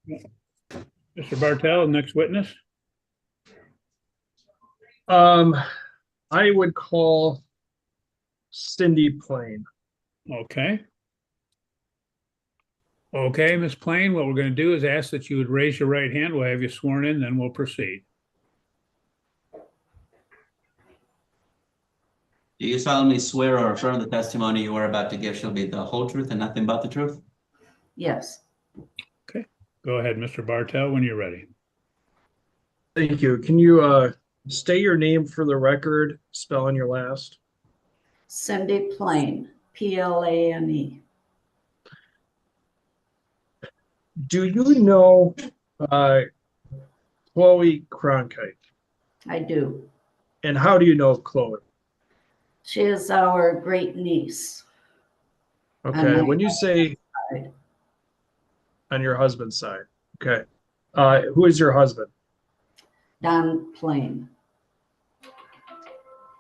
Mr. Bartell, next witness. Um, I would call Cindy Plain. Okay. Okay, Ms. Plain, what we're going to do is ask that you would raise your right hand. We'll have you sworn in, then we'll proceed. Do you solemnly swear or affirm the testimony you are about to give shall be the whole truth and nothing but the truth? Yes. Okay. Go ahead, Mr. Bartell, when you're ready. Thank you. Can you state your name for the record, spelling your last? Cindy Plain, Plane. Do you know uh, Chloe Cronkite? I do. And how do you know Chloe? She is our great niece. Okay, On when my you say side. on your husband's side, okay. Who is your husband? Don Plain.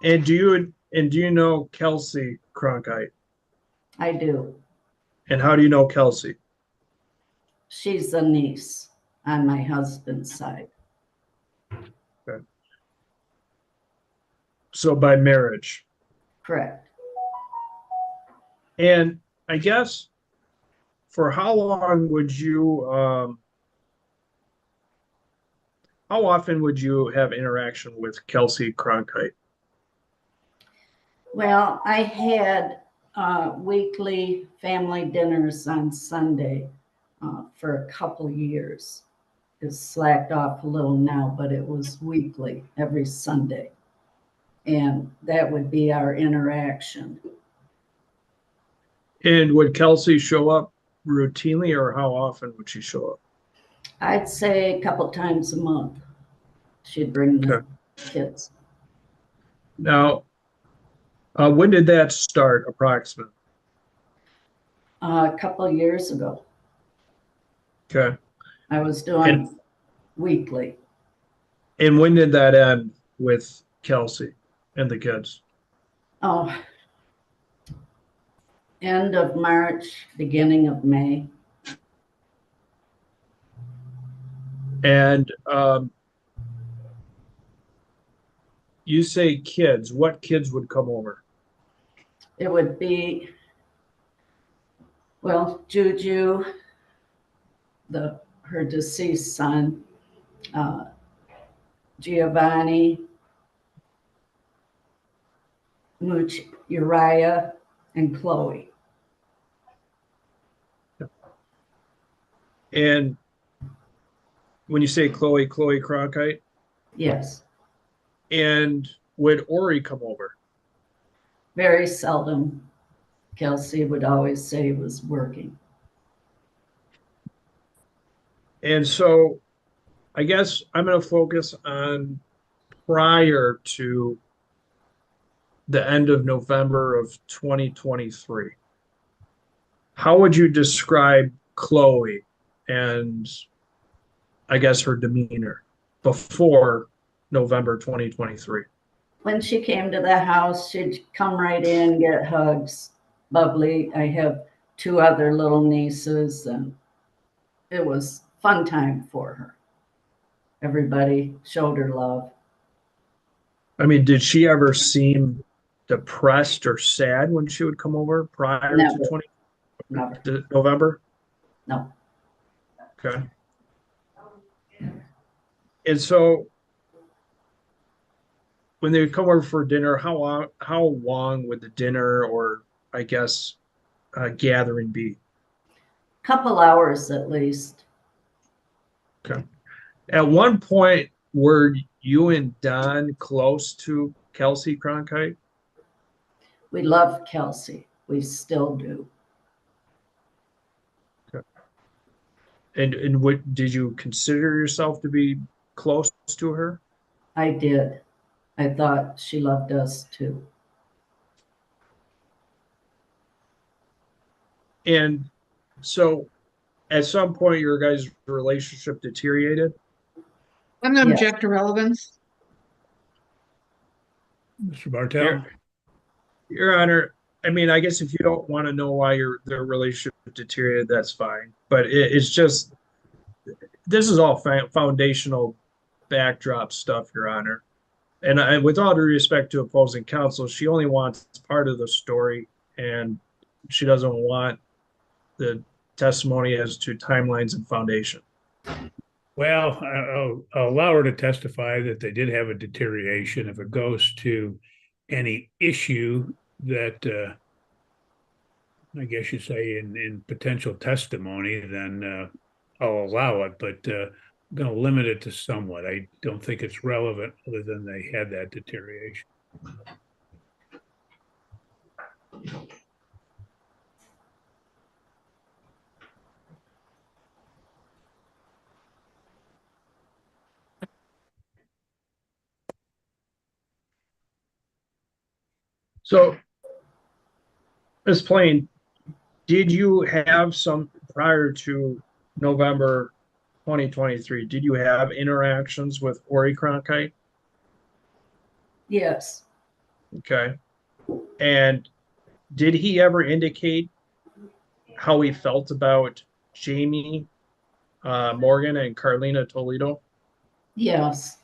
And do you know Kelsey Cronkite? I do. And how do you know Kelsey? She's a niece on my husband's side. Okay. So by marriage. Correct. And I guess for how long would you how often would you have interaction with Kelsey Cronkite? Well, I had weekly family dinners on Sunday for a couple years. It's slacked off a little now, but it was weekly, every Sunday. And that would be our interaction. And would Kelsey show up routinely, or how often would she show up? I'd say a couple times a month she'd bring the Okay. kids. Now, when did that start approximately? A couple of years ago, Okay. I was doing weekly. And when did that end with Kelsey and the kids? Oh, end of March, beginning of May. And you say kids, what kids would come over? It would be, well, Juju, her deceased son, Giovanni, Mooch, Uriah, and Chloe. And when you say Chloe Cronkite, Yes, and would Ori come over? very seldom. Kelsey would always say he was working. And so I guess I'm going to focus on prior to the end of November of 2023. How would you describe Chloe and I guess her demeanor before November 2023? When she came to the house, she'd come right in, get hugs, bubbly. I have two other little nieces, and it was fun time for her. Everybody showed her love. I mean, did she ever seem depressed or sad when she would come over prior Never, to 20 never, November? no. Okay. And so when they would come over for dinner, how long would the dinner or I guess gathering be? Couple hours at least. Okay. At one point, were you and Don close to Kelsey Cronkite? We love Kelsey. We still do. Okay. And what did you consider yourself to be close to her? I did. I thought she loved us too. And so at some point your guys' relationship deteriorated? I'm going to Yes. object to relevance. Mr. Bartell? Your Honor, I mean, I guess if you don't want to know why their relationship deteriorated, that's fine. But it's just this is all foundational backdrop stuff, Your Honor. And with all due respect to opposing counsel, she only wants part of the story, and she doesn't want the testimony as to timelines and foundation. Well, I'll allow her to testify that they did have a deterioration. If it goes to any issue that, I guess you say in potential testimony, then I'll allow it, but I'm going to limit it to somewhat. I don't think it's relevant other than they had that deterioration. So, Ms. Plain, did you have some prior to November 2023? Did you have interactions with Ori Cronkite? Yes. Okay. And did he ever indicate how he felt about Jamie Morgan and Carlina Toledo? Yes.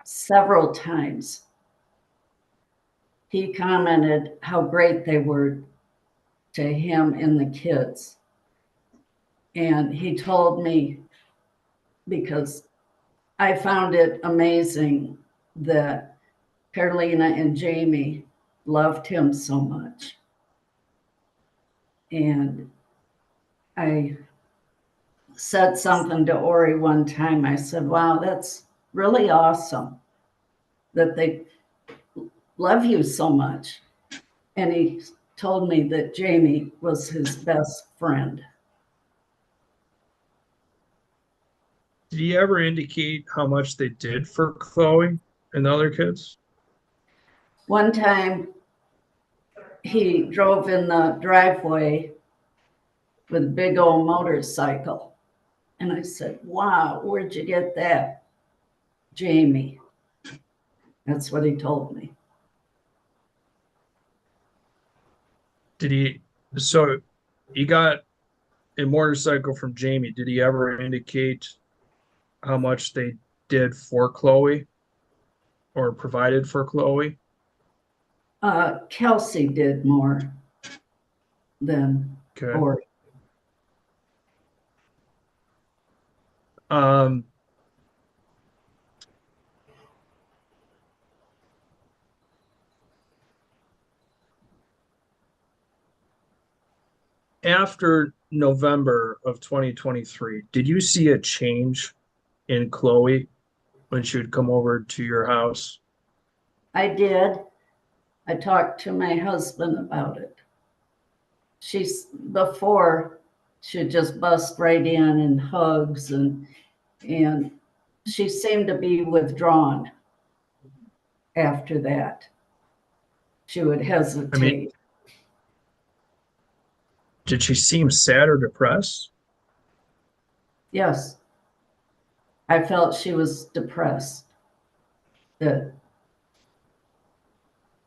Several times. He commented how great they were to him and the kids. And he told me, because I found it amazing that Carolina and Jamie loved him so much. And I said something to Ori one time. I said, wow, that's really awesome that they love you so much. And he told me that Jamie was his best friend. Did he ever indicate how much they did for Chloe and the other kids? One time he drove in the driveway with a big old motorcycle. And I said, wow, where'd you get that? Jamie. That's what he told me. So he got a motorcycle from Jamie. Did he ever indicate how much they did for Chloe or provided for Chloe? Kelsey did more than Okay. Ori. After November of 2023, did you see a change in Chloe when she would come over to your house? I did. I talked to my husband about it. Before she'd just bust right in and hugs and she seemed to be withdrawn after that. She would hesitate. Did she seem sad or depressed? Yes. I felt she was depressed. That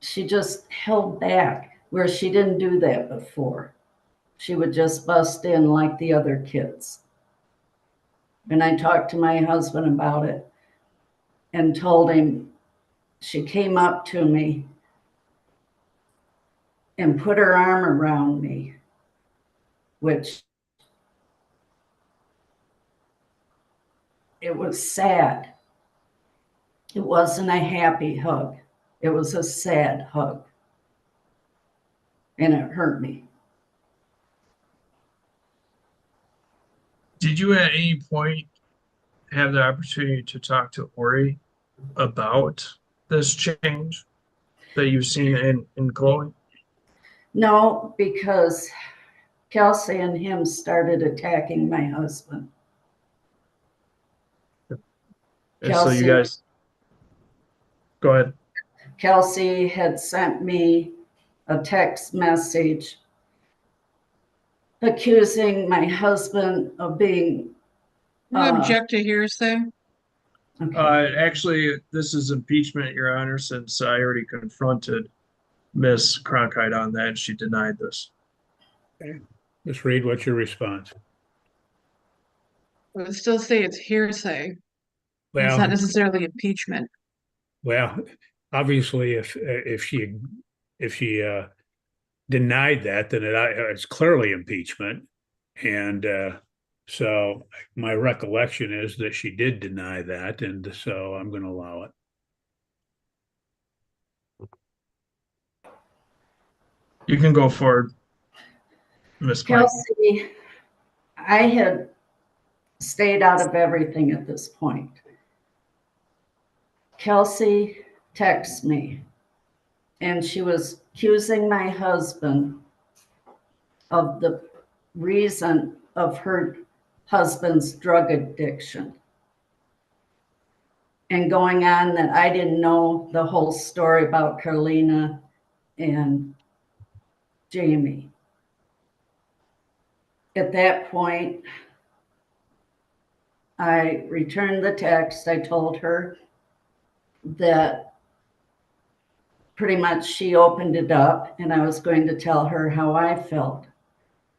she just held back where she didn't do that before. She would just bust in like the other kids. And I talked to my husband about it and told him she came up to me and put her arm around me, which it was sad. It wasn't a happy hug. It was a sad hug. And it hurt me. Did you at any point have the opportunity to talk to Ori about this change that you've seen in Chloe? No, because Kelsey and him started attacking my husband. And so you guys, go ahead. Kelsey had sent me a text message accusing my husband of being. You object to hearsay? Okay. Actually, this is impeachment, Your Honor, since I already confronted Miss Cronkite on that. She denied this. Okay. Ms. Reed, what's your response? I would still say it's hearsay. It's not Well, necessarily impeachment. well, obviously, if she denied that, then it's clearly impeachment. And so my recollection is that she did deny that, and so I'm going to allow it. You can go forward, Miss Mike. Kelsey, I had stayed out of everything at this point. Kelsey texted me, and she was accusing my husband of the reason of her husband's drug addiction, and going on that I didn't know the whole story about Carlina and Jamie. At that point, I returned the text. I told her that pretty much she opened it up and I was going to tell her how I felt.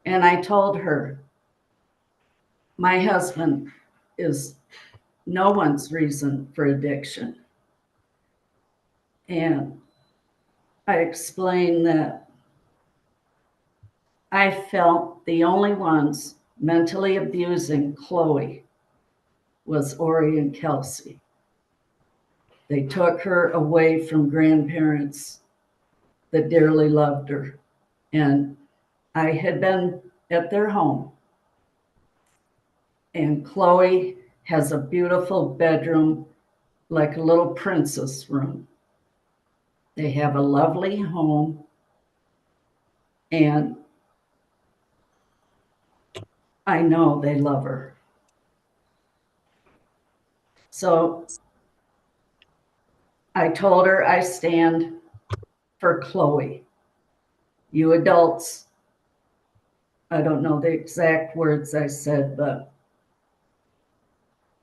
And I told her, my husband is no one's reason for addiction. And I explained that I felt the only ones mentally abusing Chloe was Ori and Kelsey. They took her away from grandparents that dearly loved her. And I had been at their home. And Chloe has a beautiful bedroom, like a little princess room. They have a lovely home. And I know they love her. So I told her I stand for Chloe. You adults, I don't know the exact words I said, but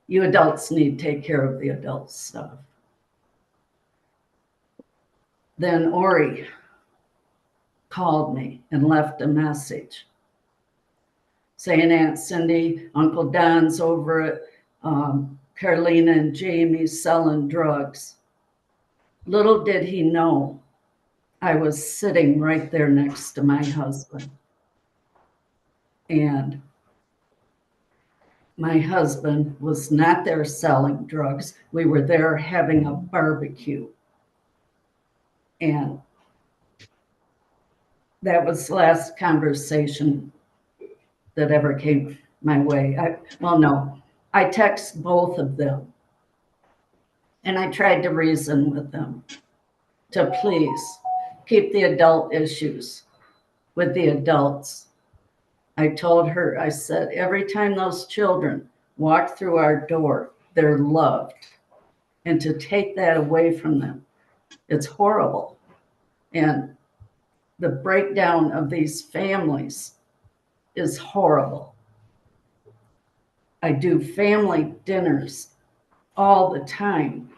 you adults need to take care of the adult stuff. Then Ori called me and left a message saying Aunt Cindy, Uncle Don's over at Carolina and Jamie selling drugs. Little did he know I was sitting right there next to my husband. And my husband was not there selling drugs. We were there having a barbecue. And that was the last conversation that ever came my way. I text both of them. And I tried to reason with them to please keep the adult issues with the adults. I told her, I said, every time those children walk through our door, they're loved. And to take that away from them, it's horrible. And the breakdown of these families is horrible. I do family dinners all the time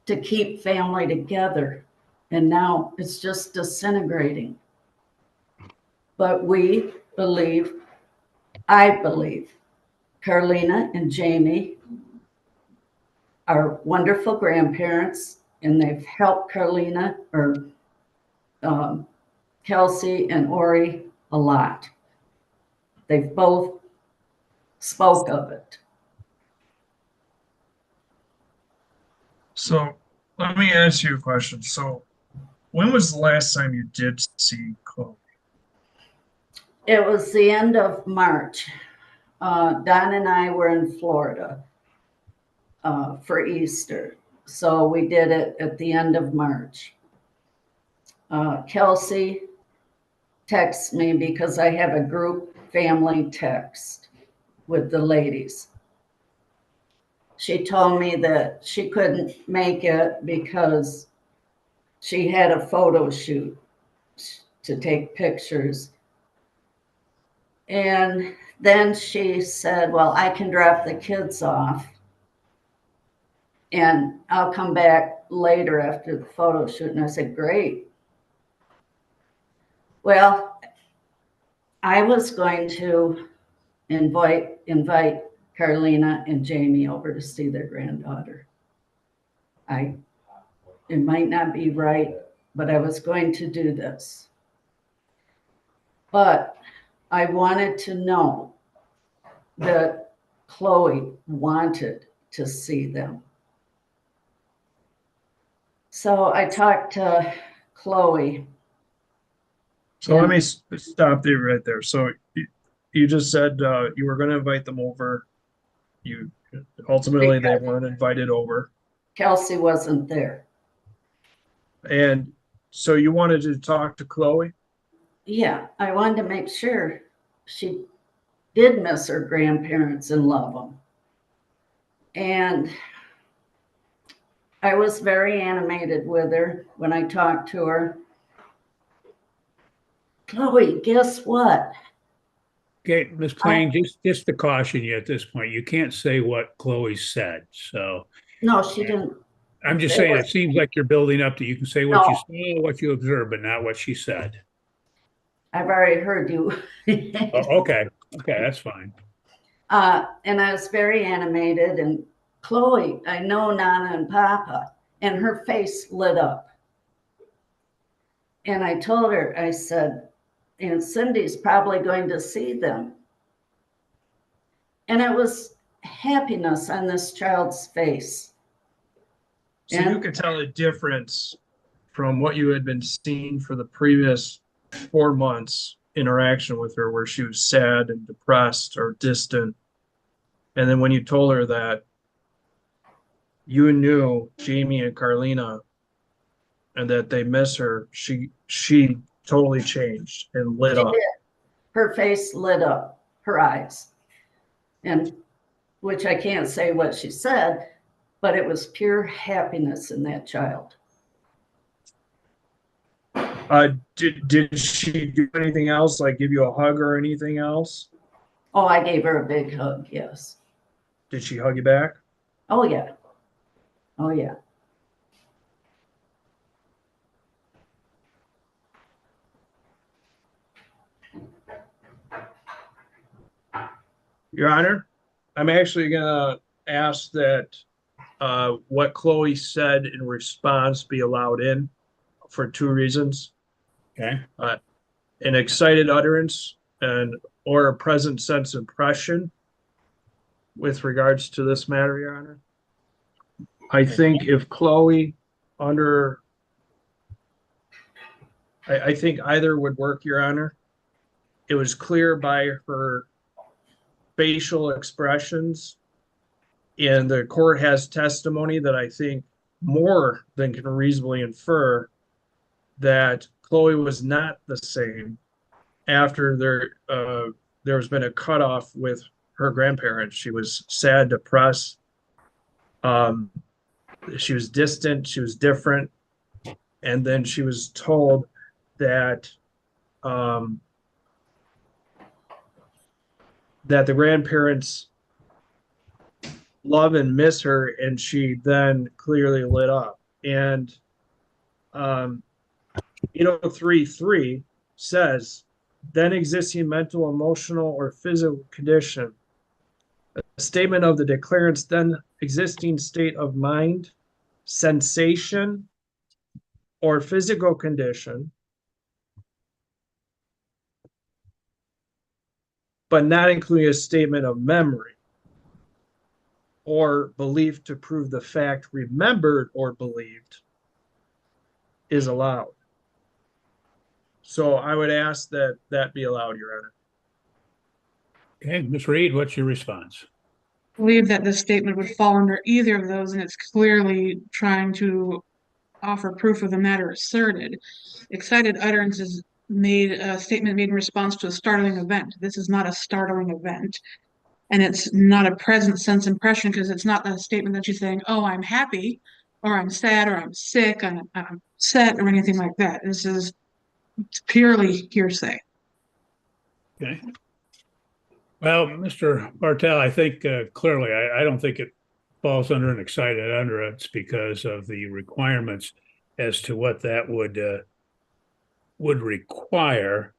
to keep family together. And now it's just disintegrating. But I believe, Carolina and Jamie are wonderful grandparents, and they've helped Carolina or Kelsey and Ori a lot. They've both spoke of it. So let me ask you a question. So when was the last time you did see Chloe? It was the end of March. Don and I were in Florida for Easter. So we did it at the end of March. Kelsey texts me because I have a group family text with the ladies. She told me that she couldn't make it because she had a photo shoot to take pictures. And then she said, well, I can drop the kids off and I'll come back later after the photo shoot. And I said, great. Well, I was going to invite Carlina and Jamie over to see their granddaughter. It might not be right, but I was going to do this. But I wanted to know that Chloe wanted to see them. So I talked to Chloe. So let me stop you right there. So you just said you were going to invite them over. You ultimately they weren't invited over. Kelsey wasn't there. And so you wanted to talk to Chloe? Yeah, I wanted to make sure she did miss her grandparents and love them. And I was very animated with her when I talked to her. Chloe, guess what? Okay, Ms. Plain, just to caution you at this point, you can't say what Chloe said. So No, she didn't. I'm just saying, it seems like you're building up to, you can say what you No. saw, what you observed, but not what she said. I've already heard you. Oh, okay, that's fine. And I was very animated. And Chloe, I know Nana and Papa, and her face lit up. And I told her, I said, and Cindy's probably going to see them. And it was happiness on this child's face. So you could tell a difference from what you had been seeing for the previous 4 months interaction with her, where she was sad and depressed or distant. And then when you told her that you knew Jamie and Carlina and that they miss her, she totally changed and lit up. Her face lit up, her eyes. And which I can't say what she said, but it was pure happiness in that child. Did she do anything else, like give you a hug or anything else? Oh, I gave her a big hug, yes. Did she hug you back? Oh, yeah. Oh, yeah. Your Honor, I'm actually gonna ask that what Chloe said in response be allowed in for 2 reasons. Okay, An excited utterance and or a present sense impression with regards to this matter, Your Honor. I think if Chloe I think either would work, Your Honor. It was clear by her facial expressions, and the court has testimony that I think more than can reasonably infer that Chloe was not the same after there's been a cutoff with her grandparents. She was sad, depressed. She was distant. She was different, and then she was told that that the grandparents love and miss her, and she then clearly lit up. And 803.3 says, then existing mental, emotional, or physical condition. A statement of the declarant's then existing state of mind, sensation, or physical condition, but not including a statement of memory or belief to prove the fact remembered or believed, is allowed. So I would ask that that be allowed, Your Honor. okay, Ms. Reed, what's your response? I believe that this statement would fall under either of those, and it's clearly trying to offer proof of the matter asserted. Excited utterance is a statement made in response to a startling event. This is not a startling event. And it's not a present sense impression, because it's not a statement that she's saying, oh, I'm happy, or I'm sad, or I'm sick, I'm upset, or anything like that. This is purely hearsay. Okay. Well, Mr. Bartel, I think clearly, I don't think it falls under an excited utterance because of the requirements as to what that would require.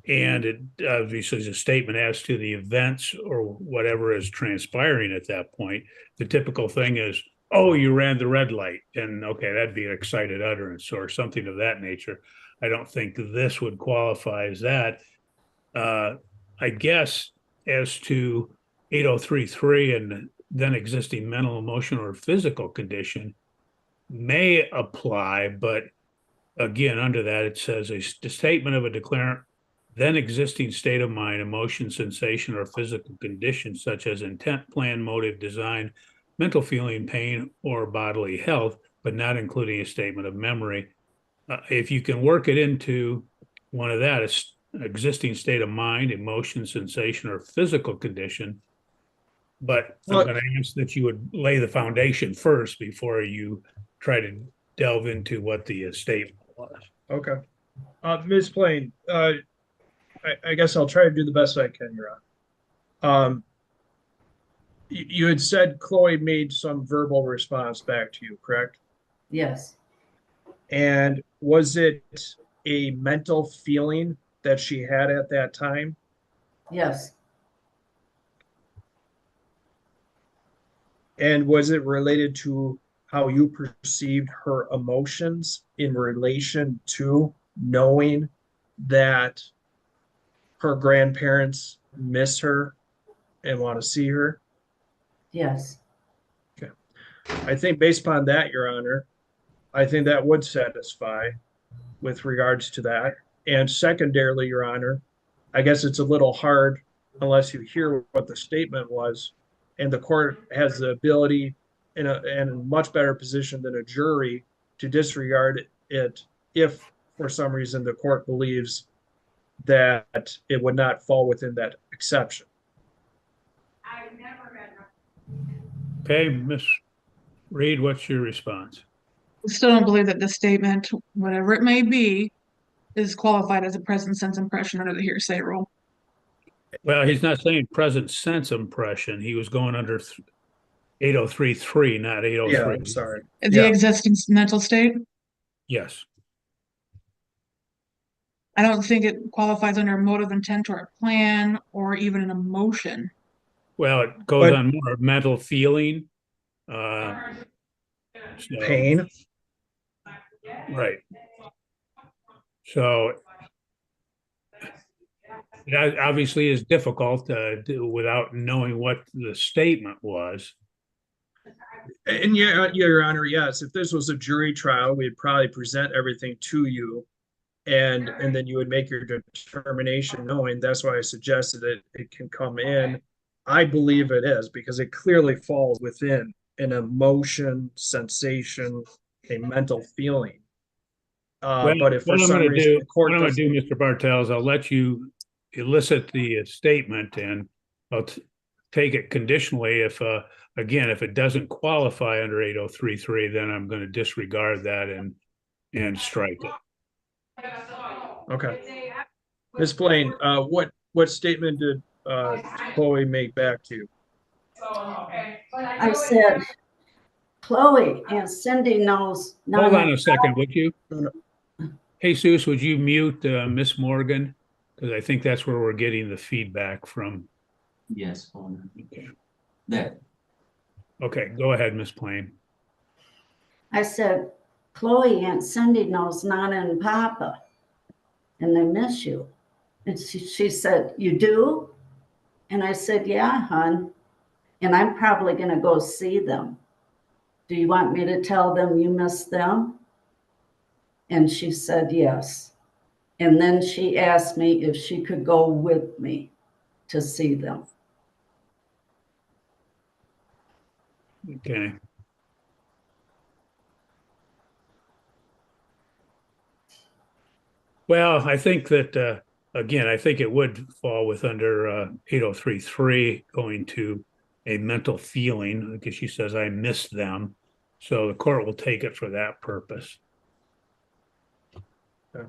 And it obviously is a statement as to the events or whatever is transpiring at that point. The typical thing is, oh, you ran the red light. And okay, that'd be an excited utterance or something of that nature. I don't think this would qualify as that. I guess as to 8033 and then existing mental, emotional, or physical condition may apply, but again, under that, it says a statement of a declarant then existing state of mind, emotion, sensation, or physical condition, such as intent, plan, motive, design, mental feeling, pain, or bodily health, but not including a statement of memory. If you can work it into one of that, it's existing state of mind, emotion, sensation, or physical condition. But I'm Well, going to ask that you would lay the foundation first before you try to delve into what the statement was. okay. Ms. Plain, I guess I'll try to do the best I can, Your Honor. You had said Chloe made some verbal response back to you, correct? Yes, And was it a mental feeling that she had at that time? yes, And was it related to how you perceived her emotions in relation to knowing that her grandparents miss her and want to see her? yes, I think based upon that, Your Honor, I think that would satisfy with regards to that. And secondarily, Your Honor, I guess it's a little hard unless you hear what the statement was. And the court has the ability in a much better position than a jury to disregard it if for some reason the court believes that it would not fall within that exception. Okay, Miss Reed, what's your response? I still don't believe that the statement, whatever it may be, is qualified as a present sense impression under the hearsay rule. Well, he's not saying present sense impression. He was going under 8033, not Yeah, 803. I'm sorry. The Yeah. existing mental state, Yes. I don't think it qualifies under a motive, intent, or a plan, or even an emotion. Well, it goes But on more mental feeling. So, pain, right. So that obviously is difficult without knowing what the statement was. and yeah, Your Honor, yes, if this was a jury trial, we'd probably present everything to you and then you would make your determination knowing that's why I suggested it can come in. I believe it is because it clearly falls within an emotion, sensation, a mental feeling. Well, But if for what I'm some going to reason do, the court what I'm going doesn't, to do, Mr. Bartels, I'll let you elicit the statement, and I'll take it conditionally. If again, if it doesn't qualify under 8033, then I'm going to disregard that and strike it. okay. Ms. Blaine, what statement did Chloe make back to you? I said, Chloe and Cindy knows Hold none on of, a second, would you? No, Jesus, would you mute Miss Morgan? Because I think that's where we're getting the feedback from. Yes, hold on. Okay, There. okay, go ahead, Miss Plain. I said, Chloe and Cindy knows Nana and Papa, and they miss you. And she said, you do? And I said, yeah, hon. And I'm probably going to go see them. Do you want me to tell them you miss them? And she said, yes. And then she asked me if she could go with me to see them. Okay. Well, I think that again, I think it would fall with under 8033 going to a mental feeling because she says I miss them. So the court will take it for that purpose. okay.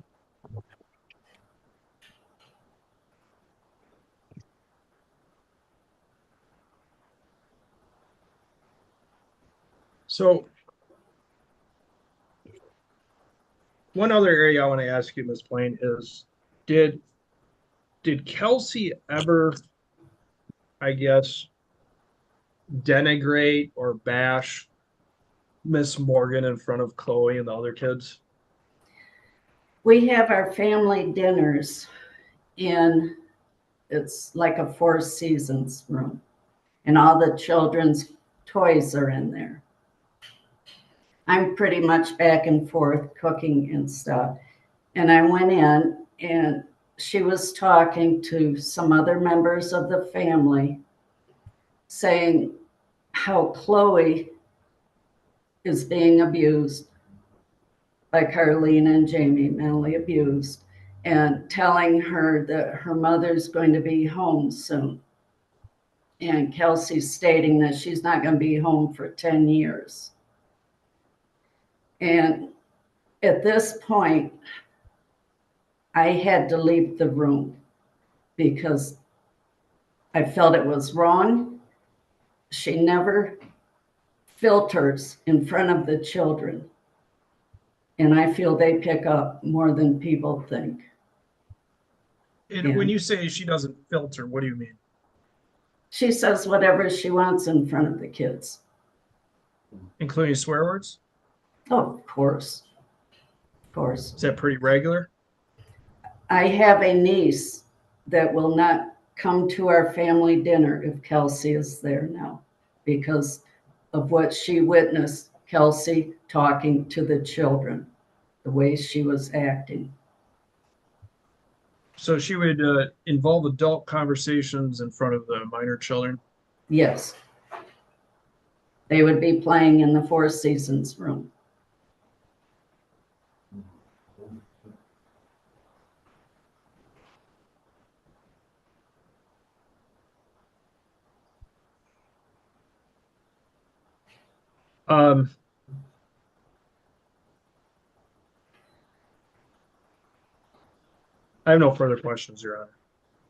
So one other area I want to ask you, Ms. Blaine, is did did Kelsey ever, I guess, denigrate or bash Miss Morgan in front of Chloe and the other kids? We have our family dinners in, it's like a Four Seasons room, and all the children's toys are in there. I'm pretty much back and forth cooking and stuff. And I went in and she was talking to some other members of the family, saying how Chloe is being abused by Carlene and Jamie, mentally abused, and telling her that her mother's going to be home soon. And Kelsey's stating that she's not going to be home for 10 years. And at this point, I had to leave the room because I felt it was wrong. She never filters in front of the children. And I feel they pick up more than people think. And when you say she doesn't filter, what do you mean? She says whatever she wants in front of the kids. Including swear words? Oh, of course. Of course. Is that pretty regular? I have a niece that will not come to our family dinner if Kelsey is there now because of what she witnessed Kelsey talking to the children, the way she was acting. So she would involve adult conversations in front of the minor children? Yes. They would be playing in the Four Seasons room. I have no further questions, Your Honor.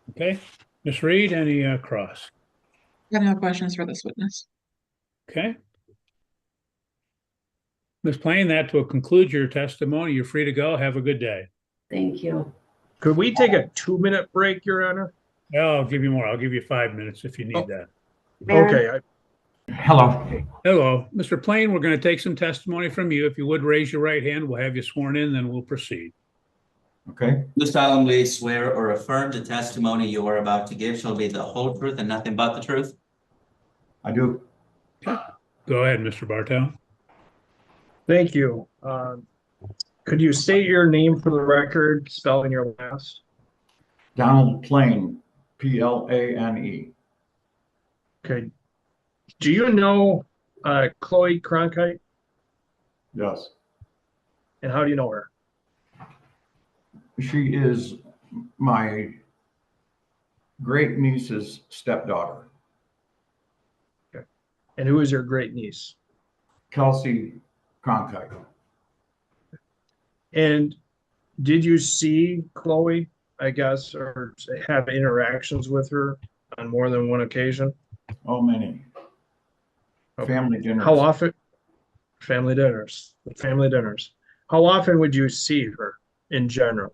Okay. Ms. Reed, any cross? I have no questions for this witness. Okay. Ms. Plain, that will conclude your testimony. You're free to go. Have a good day. Thank you. Could we take a 2-minute break, Your Honor? Oh, I'll give you more. I'll give you 5 minutes if you need that. Baron? Okay. Hello. Hello. Mr. Plain, we're going to take some testimony from you. If you would raise your right hand, we'll have you sworn in, then we'll proceed. Okay. Do solemnly swear or affirm the testimony you are about to give shall be the whole truth and nothing but the truth? I do. Go ahead, Mr. Bartow. Thank you. Could you state your name for the record, spelling your last? Donald Plain, Plane. Okay. Do you know Chloe Cronkite? Yes. And how do you know her? She is my great niece's stepdaughter, And who is your great niece? Kelsey Cronkite. And did you see Chloe, I guess, or have interactions with her on more than one occasion? Oh, many. Family dinners. How often? Family dinners. Family dinners. How often would you see her in general?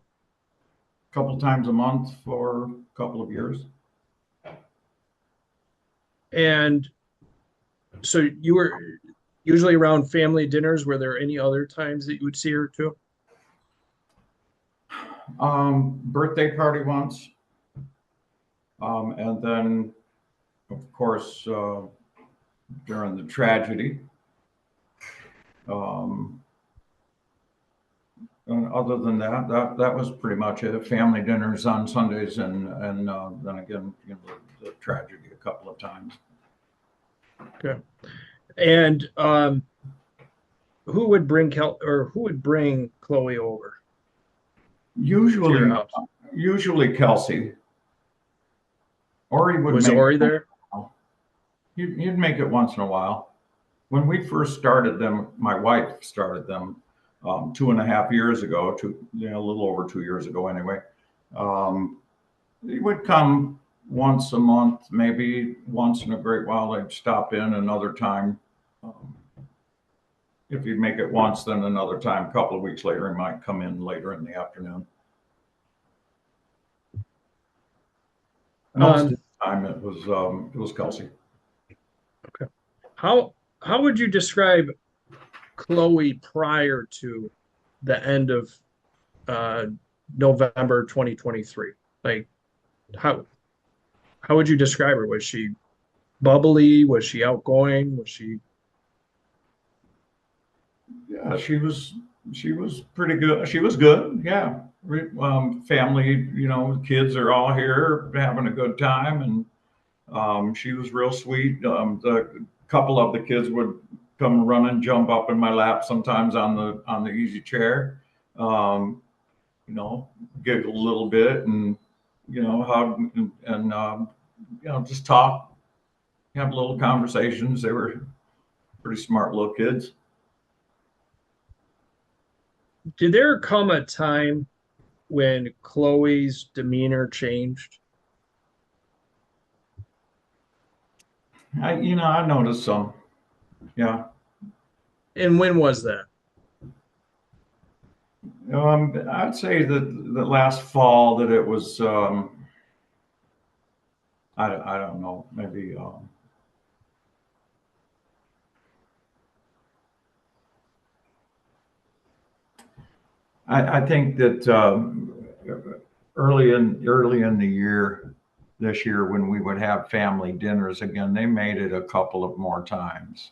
A couple times a month for a couple of years. And so you were usually around family dinners. Were there any other times that you would see her too? Birthday party once. And then, of course, during the tragedy. And other than that, that was pretty much it. Family dinners on Sundays, and then again, the tragedy a couple of times. Okay. And who would bring Chloe over to your Usually, house? usually Kelsey. Ori would Was make, Ori there? You'd make it once in a while. When we first started them, my wife started them 2.5 years ago, a little over 2 years ago anyway. He would come once a month, maybe once in a great while they'd stop in another time. If he'd make it once, then another time, a couple of weeks later, he might come in later in the afternoon. Most of the time it was Kelsey. How would you describe Chloe prior to the end of November 2023? Like how would you describe her? Was she bubbly? Was she outgoing? Was she Yeah, she was pretty good. She was good. Yeah. Family, kids are all here having a good time, and she was real sweet. The couple of the kids would come run and jump up in my lap sometimes on the easy chair. Giggle a little bit and hug and just talk, have little conversations. They were pretty smart little kids. did there come a time when Chloe's demeanor changed? I noticed some. Yeah. And when was that? I'd say that the last fall that it was, I don't know, maybe, I think that early in the year, this year, when we would have family dinners again, they made it a couple of more times.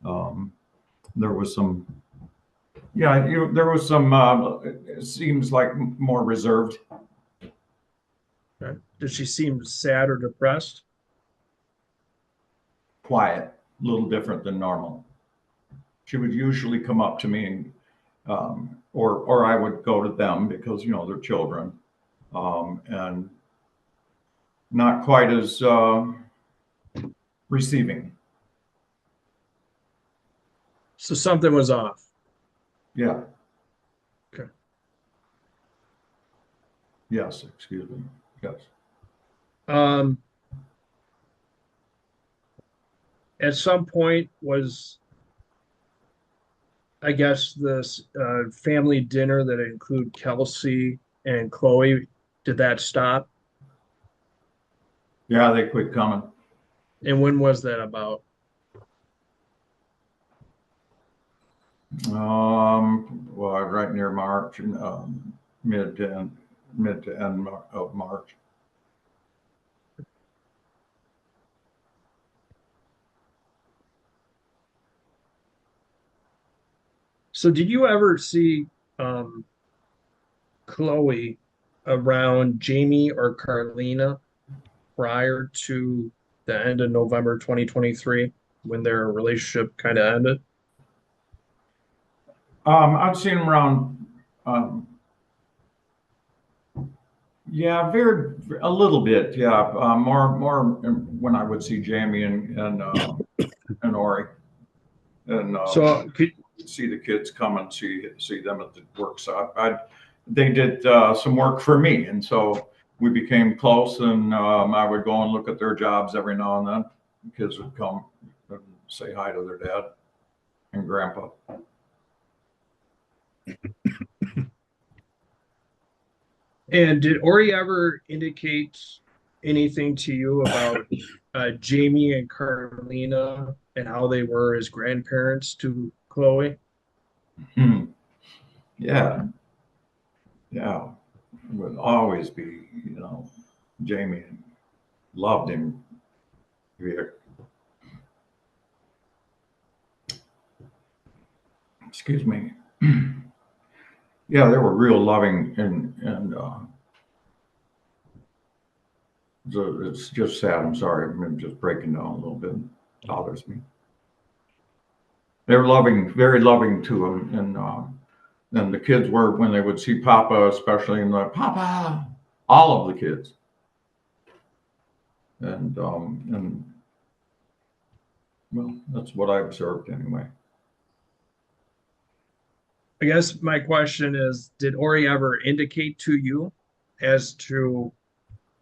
There was some, there was some. It seems like more reserved. Okay. Did she seem sad or depressed? Quiet, a little different than normal. She would usually come up to me and, or I would go to them because they're children, and not quite as receiving. So something was off. Yeah. Okay. Yes. Excuse me. Yes. At some point was, I guess, this family dinner that include Kelsey and Chloe, did that stop? Yeah, they quit coming. And when was that about? Well, right near March, and mid to end of March. So did you ever see Chloe around Jamie or Carlina prior to the end of November 2023 when their relationship kind of ended? I've seen them around. Yeah, a little bit. Yeah, more when I would see Jamie and Ori, and So could, see the kids come and see them at the work site. They did some work for me, and so we became close. And I would go and look at their jobs every now and then. The kids would come and say hi to their dad and grandpa. and did Ori ever indicate anything to you about Jamie and Carlina and how they were as grandparents to Chloe? Hmm. Yeah, yeah, it would always be, Jamie loved him. Excuse me. Yeah, they were real loving, and so it's just sad. I'm sorry, I'm just breaking down a little bit. It bothers me. They were loving, very loving to him, and the kids were when they would see Papa, especially in the Papa, all of the kids, and well, that's what I observed anyway. I guess my question is, did Ori ever indicate to you as to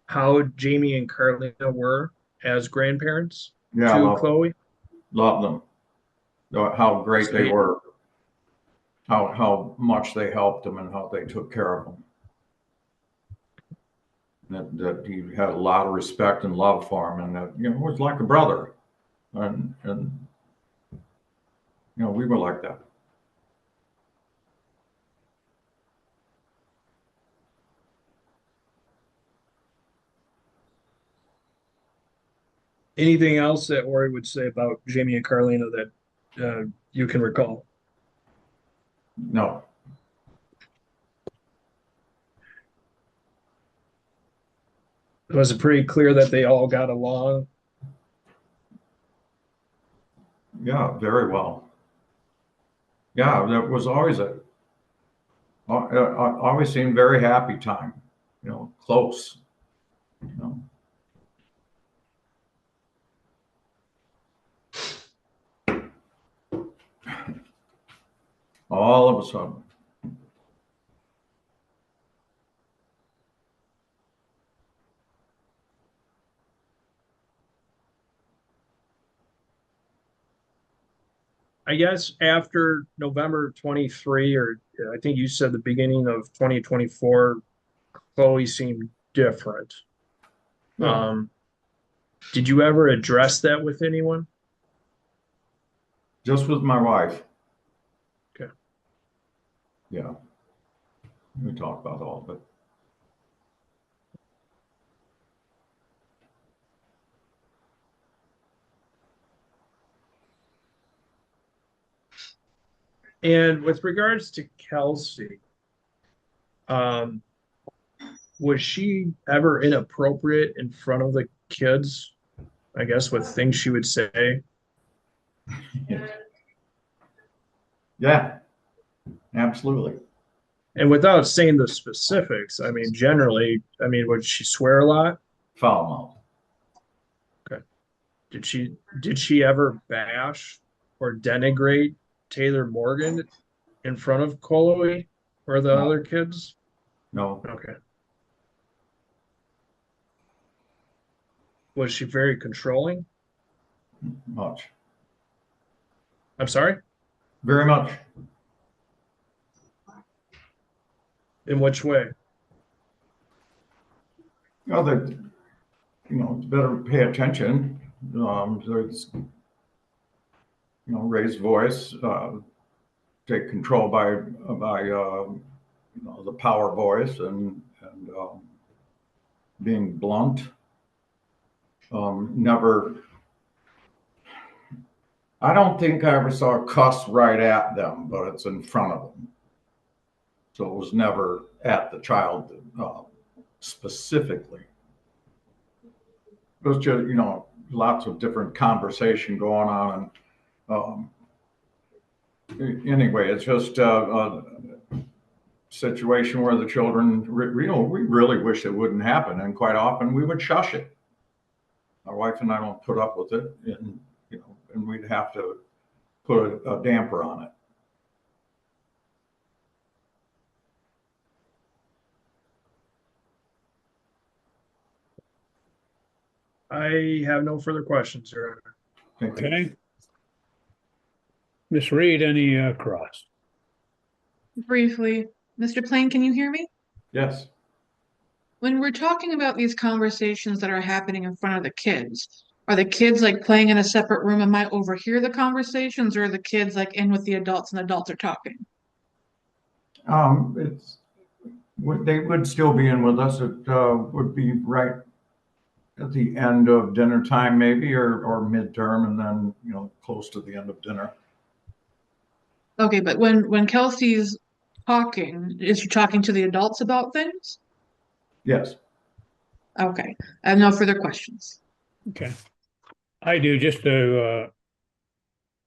how Jamie and Carlina were as grandparents Yeah, to Chloe? love them. How great they were. How much they helped them and how they took care of them. that he had a lot of respect and love for him, and that, you know, was like a brother, and you know, we were like that. Anything else that Ori would say about Jamie and Carlina that you can recall? No, Was it pretty clear that they all got along? yeah, very well. Yeah, that was always always seemed very happy time, you know, close, you know. All of a sudden, I guess after November 23, or I think you said the beginning of 2024, Chloe seemed different. yeah. Did you ever address that with anyone? Just with my wife. Okay. Yeah, we talked about all of it. And with regards to Kelsey, um, was she ever inappropriate in front of the kids? I guess with things she would say. Yeah, absolutely. And without saying the specifics, I mean, generally, I mean, would she swear a lot? Foul mouth. Okay. Did she ever bash or denigrate Taylor Morgan in front of Chloe or the No. other kids? No, Okay. Was she very controlling? much. I'm sorry? Very much. In which way? You know, that, you know, it's better pay attention. There's, you know, raise voice, take control by you know, the power voice, and being blunt. Never. I don't think I ever saw a cuss right at them, but it's in front of them. So it was never at the child specifically. It was just, you know, lots of different conversation going on. And anyway, it's just a situation where the children, you know, we really wish it wouldn't happen. And quite often we would shush it. My wife and I don't put up with it. And, you know, and we'd have to put a damper on it. I have no further questions, Your Honor. Thank you. Okay. Miss Reed, any cross? Briefly, Mr. Plain, can you hear me? Yes. When we're talking about these conversations that are happening in front of the kids, are the kids like playing in a separate room and might overhear the conversations, or are the kids like in with the adults and adults are talking? It's they would still be in with us. It would be right at the end of dinner time, maybe, or midterm, and then, you know, close to the end of dinner. Okay, but when Kelsey's talking, is she talking to the adults about things? Yes. Okay, I have no further questions. Okay. I do, just to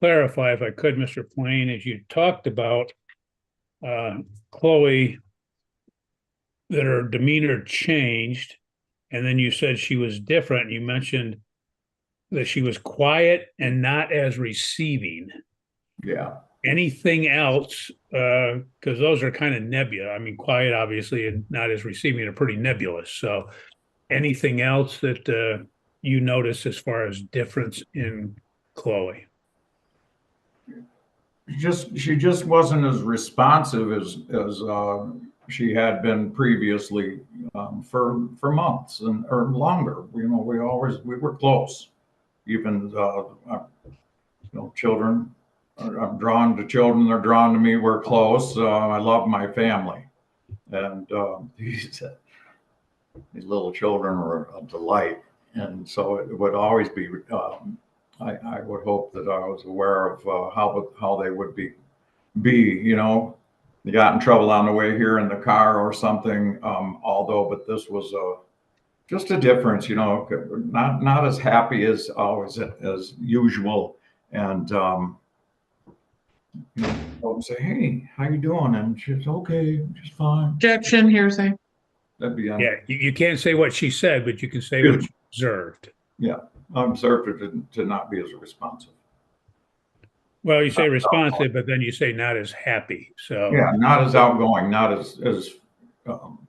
clarify, if I could, Mr. Plain, as you talked about Chloe, that her demeanor changed, and then you said she was different. You mentioned that she was quiet and not as receiving. Yeah. Anything else? Because those are kind of nebulous. I mean, quiet, obviously, and not as receiving are pretty nebulous. So anything else that you notice as far as difference in Chloe? She just wasn't as responsive as she had been previously for months and or longer. You know, we were close. Even children. I'm drawn to children. They're drawn to me. We're close. I love my family, and these little children were a delight. And so it would always be. I would hope that I was aware of how they would be. You know, they got in trouble on the way here in the car or something. But this was just a difference. You know, not as happy as always as usual, and you know, I'll say, "Hey, how you doing?" And she's okay, just fine. Objection, hearsay. That'd be Yeah, you can't say what she said, but you can say Good. what you observed. yeah. I observed her to not be as responsive. Well, you say responsive, but then you say not as happy. So Yeah, not as outgoing, not as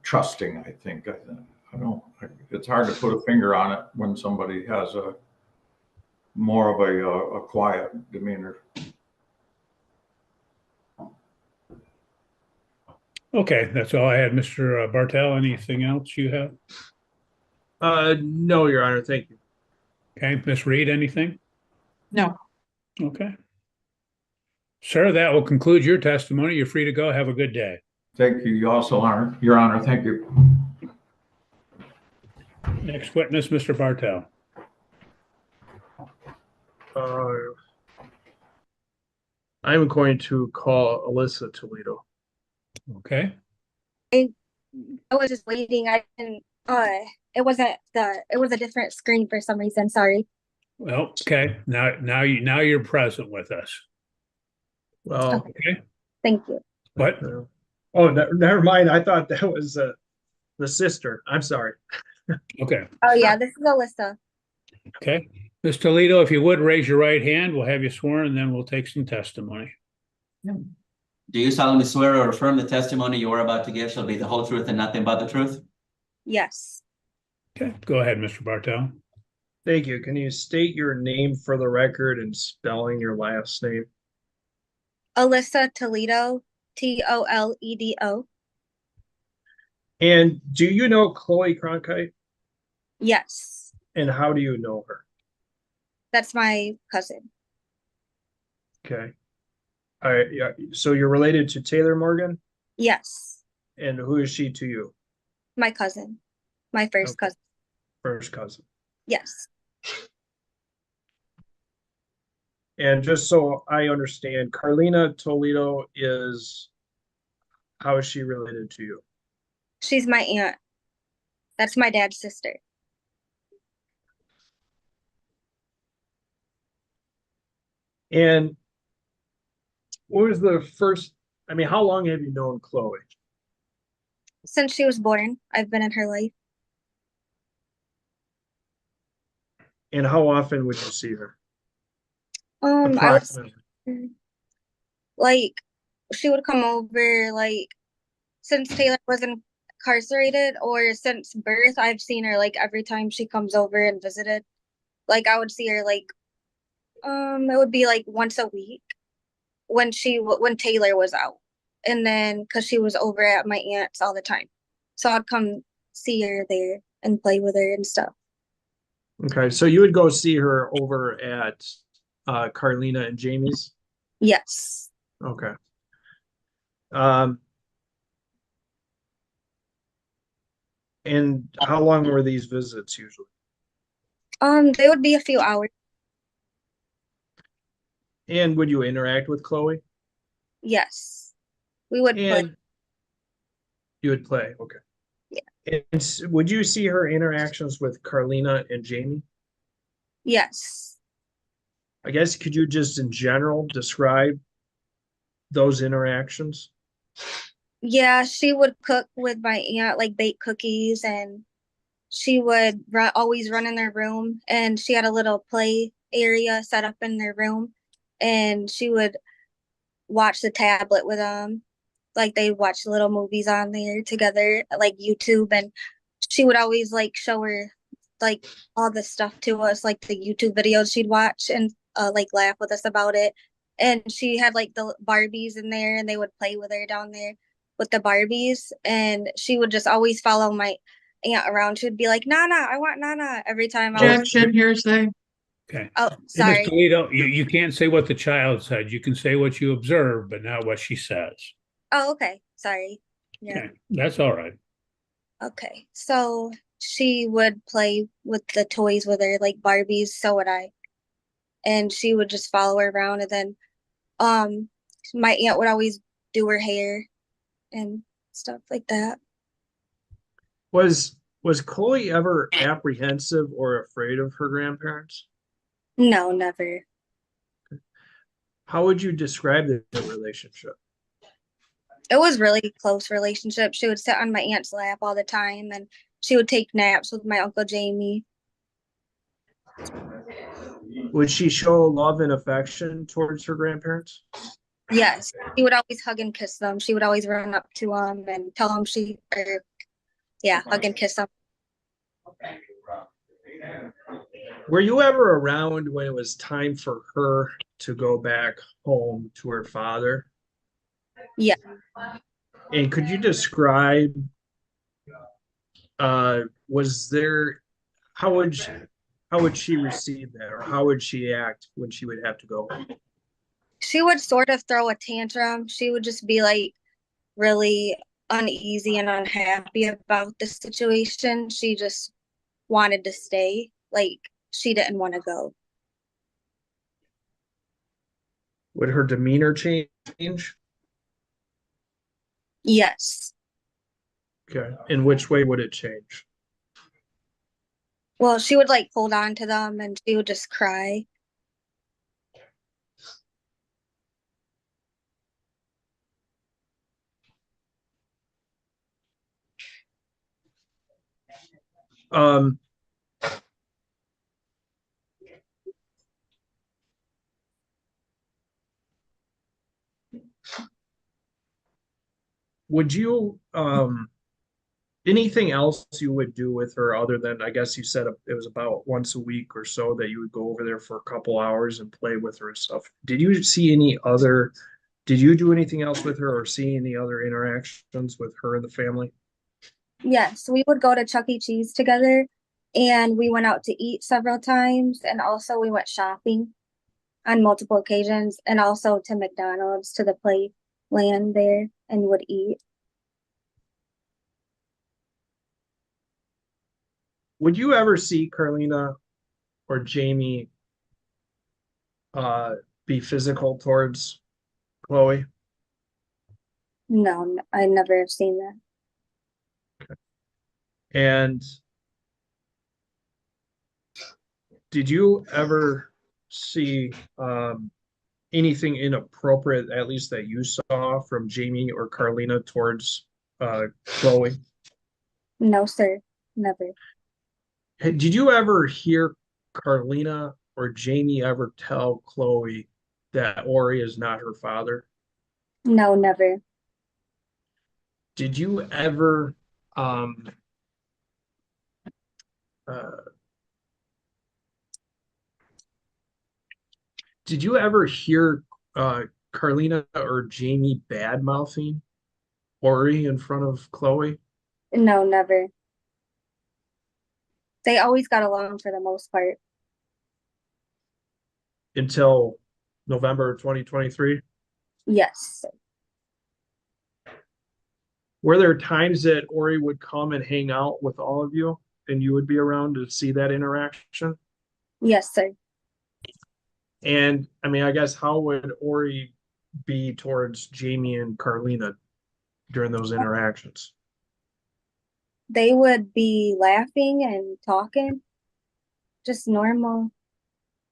trusting. I think I don't. It's hard to put a finger on it when somebody has a more of a quiet demeanor. okay, that's all I had, Mr. Bartel. Anything else you have? No, Your Honor, thank you. Okay, Miss Reed, anything? No. Okay. Sir, that will conclude your testimony. You're free to go. Have a good day. Thank you. You also, Your Honor. Thank you. Next witness, Mr. Bartel. I'm going to call Alyssa Toledo. Okay. I was just waiting. I didn't it was a different screen for some reason. Sorry. Well, okay. Now you're present with us. Well, Okay. Thank you. What? oh, never mind. I thought that was the sister. I'm sorry. Okay. Oh yeah, this is Alyssa. Okay. Ms. Toledo, if you would raise your right hand, we'll have you sworn and then we'll take some testimony. Do you solemnly swear or affirm the testimony you are about to give shall be the whole truth and nothing but the truth? Yes. Okay. Go ahead, Mr. Bartel. Thank you. Can you state your name for the record and spelling your last name? Alyssa Toledo, Toledo. And do you know Chloe Cronkite? Yes. And how do you know her? That's my cousin. Okay. All right. Yeah. So you're related to Taylor Morgan? Yes. And who is she to you? My cousin. My first Okay. cousin. First cousin. Yes. And just so I understand, Carlina Toledo how is she related to you? She's my aunt. That's my dad's sister. And what was the first, how long have you known Chloe? Since she was born, I've been in her life. And how often would you see her? I would Approximately. like she would come over since Taylor was incarcerated or since birth. I've seen her every time she comes over and visited. I would see her it would be once a week when Taylor was out, and then because she was over at my aunt's all the time, so I'd come see her there and play with her and stuff. Okay, so you would go see her over at Carlina and Jamie's? Yes. Okay. And how long were these visits usually? They would be a few hours. And would you interact with Chloe? Yes. We would play. And you would play, okay. Yeah. And would you see her interactions with Carlina and Jamie? Yes. I guess could you just in general describe those interactions? Yeah, she would cook with my aunt, bake cookies, and she would always run in their room, and she had a little play area set up in their room, and she would watch the tablet with them. They watch little movies on there together, YouTube, and she would always show her all the stuff to us, the YouTube videos she'd watch and laugh with us about it. And she had the Barbies in there and they would play with her down there. with the Barbies, and she would just always follow my aunt around. She'd be like, Nana, I want Nana every time I was. Objection, hearsay. Okay. Oh, Hey, Ms. sorry. Toledo, you can't say what the child said. You can say what you observed, but not what she says. Oh, okay. Sorry. Yeah. Okay, that's all right. Okay. So she would play with the toys with her, like Barbies, so would I. And she would just follow her around, and then um my aunt would always do her hair and stuff like that. Was Chloe ever apprehensive or afraid of her grandparents? No, never. How would you describe the relationship? It was really close relationship. She would sit on my aunt's lap all the time, and she would take naps with my Uncle Jamie. Would she show love and affection towards her grandparents? Yes, she would always hug and kiss them. She would always run up to them and tell them hug and kiss them. Were you ever around when it was time for her to go back home to her father? Yeah. And could you describe, was there, how would she receive that, or how would she act when she would have to go? She would sort of throw a tantrum. She would just be like really uneasy and unhappy about the situation. She just wanted to stay. Like she didn't want to go. Would her demeanor change? Yes. Okay. In which way would it change? Well, she would like hold on to them and she would just cry. Um, would you anything else you would do with her other than, I guess you said it was about once a week or so that you would go over there for a couple hours and play with her and stuff? Did you see any other, did you do anything else with her or see any other interactions with her and the family? Yes, we would go to Chuck E. Cheese together and we went out to eat several times and also we went shopping on multiple occasions and also to McDonald's to the playland there and would eat. Would you ever see Carlina or Jamie be physical towards Chloe? No, I never have seen that. And did you ever see anything inappropriate, at least that you saw from Jamie or Carlina towards Chloe? No, sir, never. Did you ever hear Carlina or Jamie ever tell Chloe that Ori is not her father? No, never. Did you ever uh, did you ever hear Carlina or Jamie bad mouthing Ori in front of Chloe? No, never. They always got along for the most part. Until November 2023? Yes. Were there times that Ori would come and hang out with all of you and you would be around to see that interaction? Yes, sir. And I mean, I guess how would Ori be towards Jamie and Carlina during those interactions? They would be laughing and talking, just normal.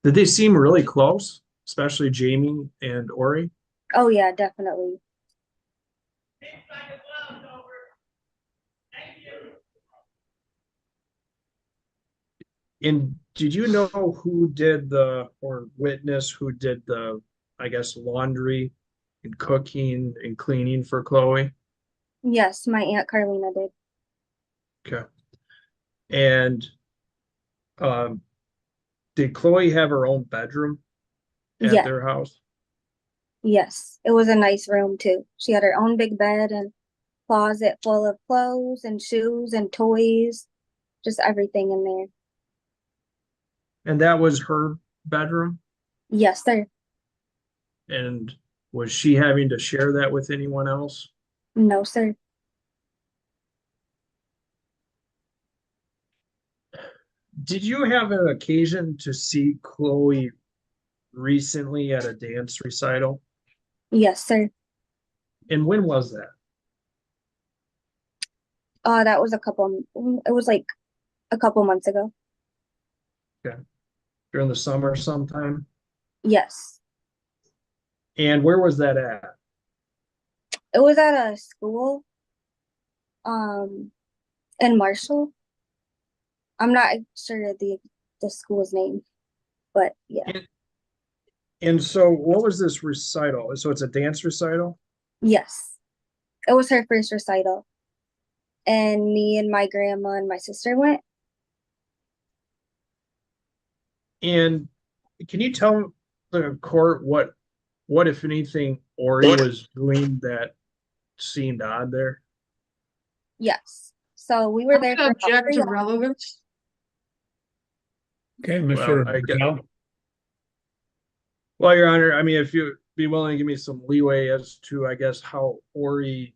Did they seem really close, especially Jamie and Ori? Oh, yeah, definitely. And did you know who did the, or witness who did the, I guess, laundry and cooking and cleaning for Chloe? Yes, my Aunt Carlina did. Okay. And um, did Chloe have her own bedroom at Yeah. their house? Yes, it was a nice room too. She had her own big bed and closet full of clothes and shoes and toys, just everything in there. And that was her bedroom? Yes, sir. And was she having to share that with anyone else? No, sir. Did you have an occasion to see Chloe recently at a dance recital? Yes, sir. And when was that? That was it was like a couple months ago. Okay. During the summer sometime? Yes. And where was that at? It was at a school, um, in Marshall. I'm not sure the school's name, but yeah. And so what was this recital? So it's a dance recital? Yes. It was her first recital. And me and my grandma and my sister went. And can you tell the court what if anything Ori was doing that seemed odd there? Yes. So we were I there would for about object 3 to hours. relevance. Okay, Well, Mr. I get, Patel. well, Your Honor, I mean, if you be willing to give me some leeway as to, I guess, how Ori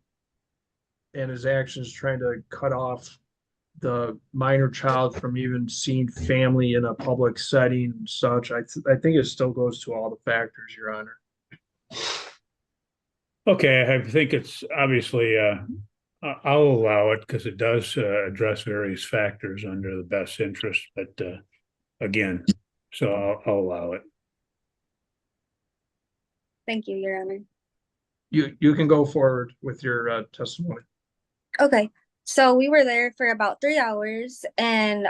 and his actions trying to cut off the minor child from even seeing family in a public setting and such, I think it still goes to all the factors, Your Honor. Okay, I think it's obviously, I'll allow it because it does address various factors under the best interest, but again, so I'll allow it. Thank you, Your Honor. You can go forward with your testimony. Okay. So we were there for about 3 hours and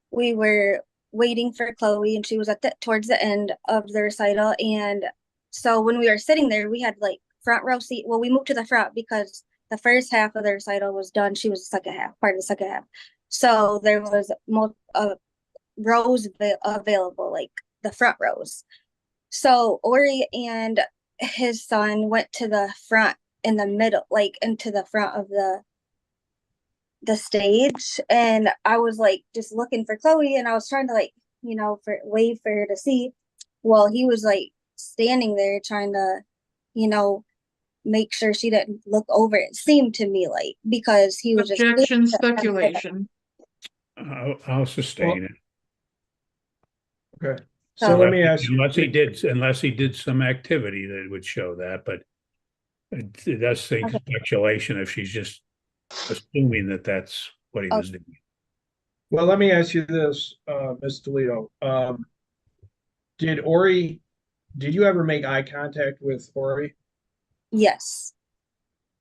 we were waiting for Chloe and she was at towards the end of the recital. And so when we were sitting there, we had like front row seat. Well, we moved to the front because the first half of the recital was done. She was the second half, part of the second half. So there was rows available, like the front rows. So Ori and his son went to the front in the middle, like into the front of the stage, and I was like just looking for Chloe, and I was trying to like wave for her to see. Well, he was like standing there trying to, you know, make sure she didn't look over. It seemed to me like because he was just Objection, speculation. I'll sustain it. Okay. So let me ask you. Unless he did some activity that would show that, but it does think Okay. speculation if she's just assuming that that's what he was doing. Well, let me ask you this, Ms. Toledo. Did you ever make eye contact with Ori? Yes.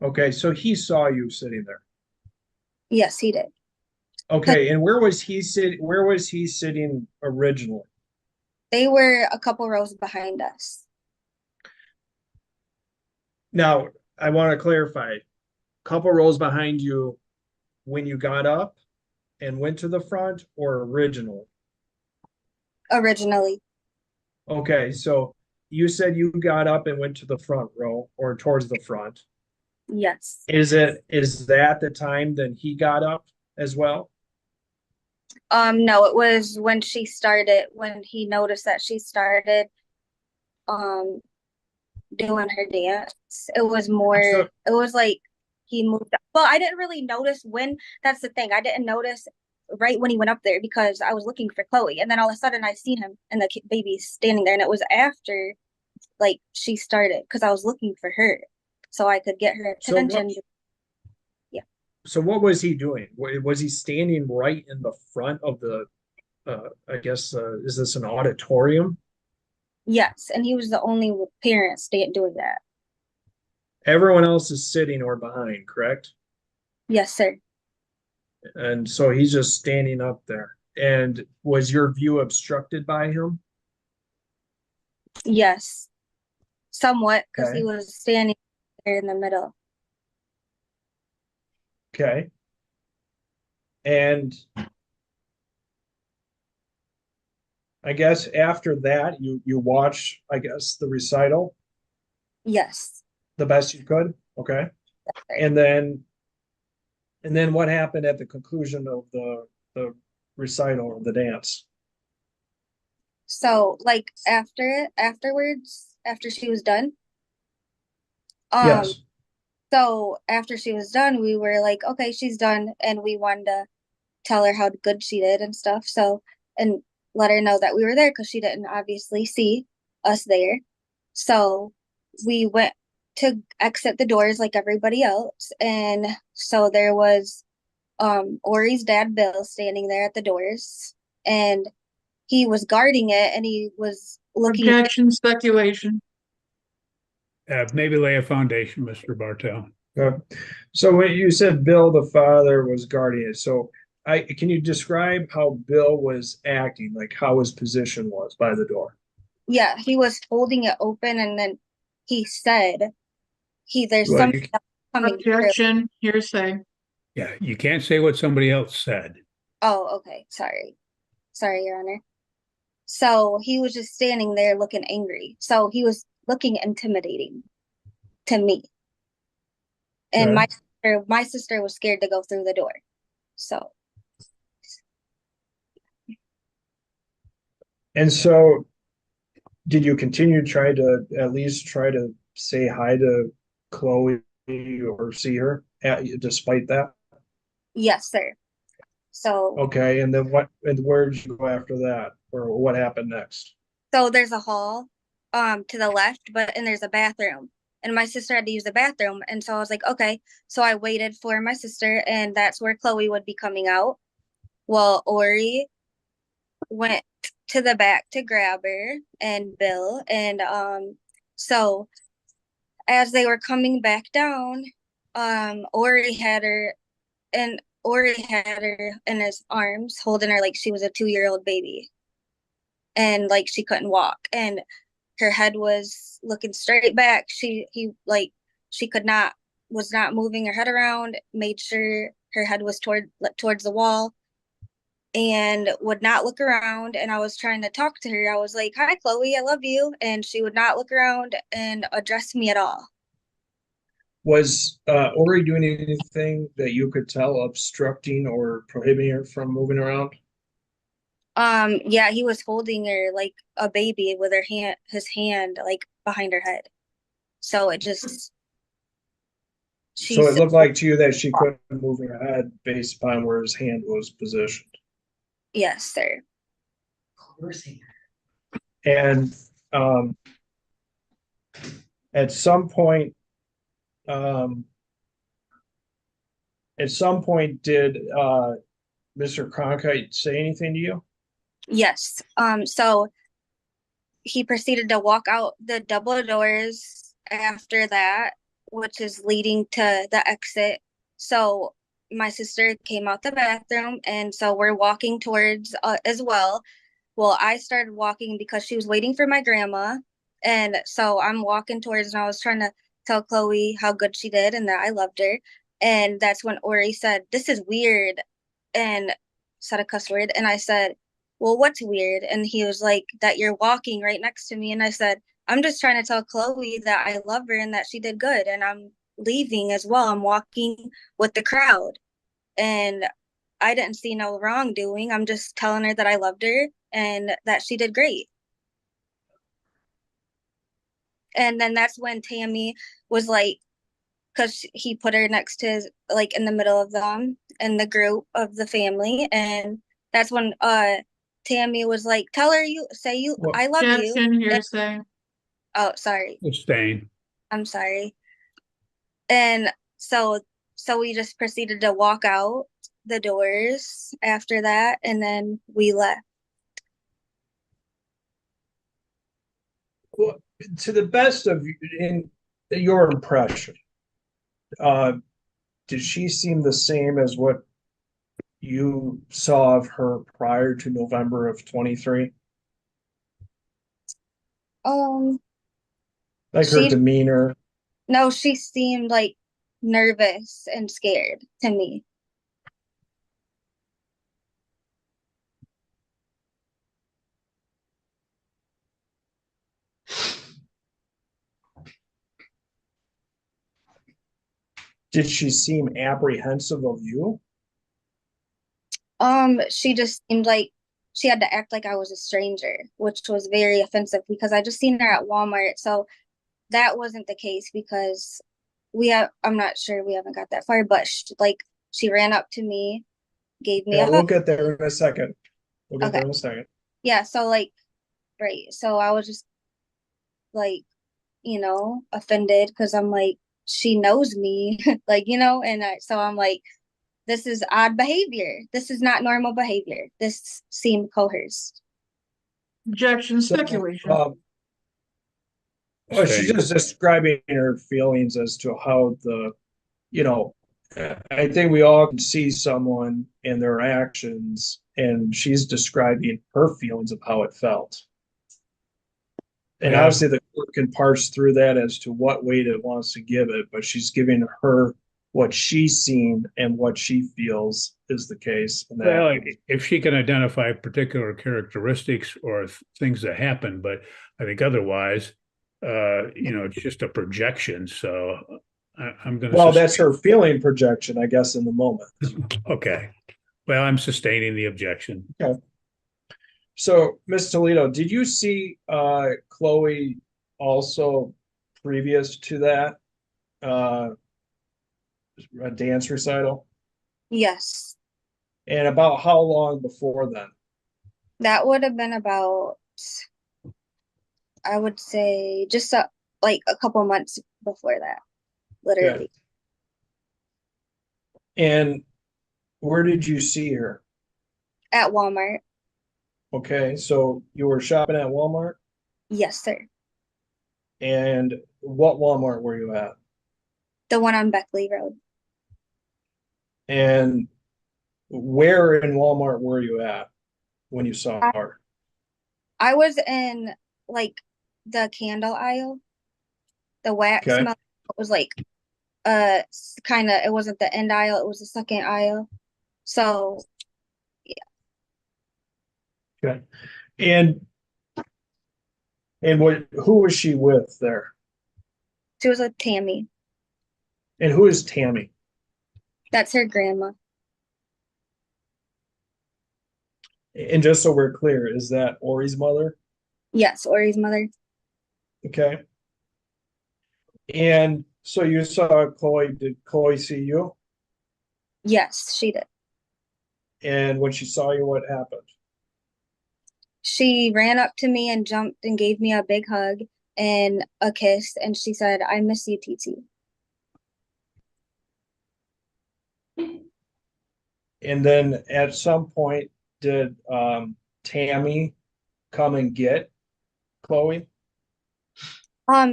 Okay, so he saw you sitting there. Yes, he did. Okay, and where was he sitting originally? They were a couple rows behind us. Now, I want to clarify, couple rows behind you when you got up and went to the front or originally? Originally. Okay, so you said you got up and went to the front row or towards the front. Yes. Is that the time that he got up as well? No, it was when he noticed that she started doing her dance. It was like he moved up. Well, I didn't really notice when. That's the thing. I didn't notice right when he went up there because I was looking for Chloe, and then all of a sudden I seen him and the baby standing there, and it was after like she started because I was looking for her so I could get her attention. So what was he doing? Was he standing right in the front of the, I guess, is this an auditorium? Yes, and he was the only parent doing that. Everyone else is sitting or behind, correct? Yes, sir. And so he's just standing up there. And was your view obstructed by him? Yes, somewhat because Okay. he was standing there in the middle. Okay. And I guess after that, you watch, I guess, the recital Yes. the best you could. Okay. And then what happened at the conclusion of the recital or the dance? So like afterwards, after she was done, um, Yes. so after she was done, we were like, okay, she's done, and we wanted to tell her how good she did and stuff. So, and let her know that we were there because she didn't obviously see us there. So we went to exit the doors like everybody else. And so there was Ori's dad, Bill, standing there at the doors, and he was guarding it, and he was looking. Objection, speculation. Maybe lay a foundation, Mr. Bartel. Okay. So when you said Bill, the father, was guarding it, so can you describe how Bill was acting, like how his position was by the door? Yeah, he was holding it open, and then he said, there's Well, something coming through. Objection, hearsay. Yeah, you can't say what somebody else said. Oh, okay. Sorry, Your Honor. So he was just standing there looking angry. So he was looking intimidating to me. And Okay. my sister was scared to go through the door. So And so did you continue to try to at least try to say hi to Chloe or see her despite that? yes, sir. So Okay, and then where did you go after that? Or what happened next? there's a hall to the left, and there's a bathroom. And my sister had to use the bathroom. And so I was like, okay. So I waited for my sister, and that's where Chloe would be coming out. Well, Ori went to the back to grab her and Bill. And so as they were coming back down, Ori had her in his arms, holding her like she was a 2-year-old baby. And like she couldn't walk. And her head was looking straight back. She could not was not moving her head around, made sure her head was towards the wall, and would not look around. And I was trying to talk to her. I was like, "Hi, Chloe, I love you." And she would not look around and address me at all. Was Ori doing anything that you could tell obstructing or prohibiting her from moving around? Yeah, he was holding her like a baby with his hand like behind her head. So she So it said, looked like to you that she couldn't move her head based upon where his hand was positioned. yes, sir. And um, at some point, um, did Mr. Cronkite say anything to you? Yes. So he proceeded to walk out the double doors after that, which is leading to the exit. So my sister came out the bathroom, and so we're walking towards as well. Well, I started walking because she was waiting for my grandma, and so I'm walking towards, and I was trying to tell Chloe how good she did and that I loved her. And that's when Ori said, "This is weird," and said a cuss word. And I said, "Well, what's weird?" And he was like, "That you're walking right next to me." And I said, "I'm just trying to tell Chloe that I love her and that she did good. And I'm leaving as well. I'm walking with the crowd. And I didn't see no wrongdoing. I'm just telling her that I loved her and that she did great." And then that's when Tammy was like, because he put her next to like in the middle of them in the group of the family. And that's when Tammy was like, "Tell her I love you." Objection, And, hearsay. oh, sorry. Abstain. I'm sorry. And so we just proceeded to walk out the doors after that, and then we left. Well, to the best of in your impression, uh, did she seem the same as what you saw of her prior to November of 23? Um, Like her she demeanor? No, she seemed like nervous and scared to me. Did she seem apprehensive of you? She just seemed like she had to act like I was a stranger, which was very offensive because I just seen her at Walmart. So that wasn't the case because I'm not sure we haven't got that far, but she ran up to me, gave me Yeah, a we'll hug. get there in a second. We'll get Okay. there in a second. Yeah, so like, right. So I was just like, offended because I'm like, she knows me, like, so I'm like, this is odd behavior. This is not normal behavior. This seemed coerced. Objection, So, speculation. well, she's Say, just describing her feelings as to how you know, I think we all can see someone and their actions, and she's describing her feelings of how it felt. And yeah, obviously, the court can parse through that as to what weight it wants to give it, but she's giving her what she's seen and what she feels is the case. And that, well, if she can identify particular characteristics or things that happen, but I think otherwise, it's just a projection. So I'm going well, to that's her feeling projection, I guess, in the moment. okay. Well, I'm sustaining the objection. Okay. So, Miss Toledo, did you see Chloe also previous to that uh, a dance recital? Yes, And about how long before then? that would have been about, I would say, just like a couple months before that, Okay. literally. And where did you see her? At Walmart. Okay, so you were shopping at Walmart, Yes, sir. and what Walmart were you at? The one on Beckley Road. And where in Walmart were you at when you saw I, her? I was in like the candle aisle. The wax Okay, smell was like kind of, it wasn't the end aisle, it was the second aisle. So okay. And who was she with there? she was with Tammy. And who is Tammy? That's her grandma. And just so we're clear, is that Ori's mother? Yes, Ori's mother. Okay. And so you saw Chloe. Did Chloe see you? Yes, she did. And when she saw you, what happened? She ran up to me and jumped and gave me a big hug and a kiss, and she said, "I miss you, TT." And then at some point, did Tammy come and get Chloe?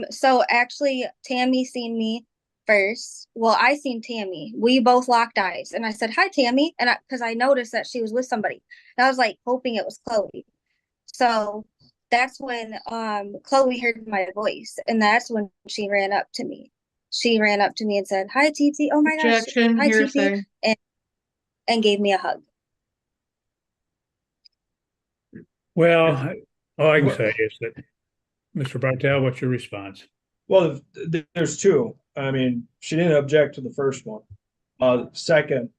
So actually Tammy seen me first. Well, I seen Tammy. We both locked eyes and I said, "Hi, Tammy." And because I noticed that she was with somebody. And I was like hoping it was Chloe. So that's when Chloe heard my voice, and that's when she ran up to me. She ran up to me and said, "Hi, TT." Oh my gosh. Objection, Hi, TT. hearsay. And gave me a hug. Well, all I can say is that, Mr. Bartel, what's your response? Well, there's two. I mean, she didn't object to the first one. Second,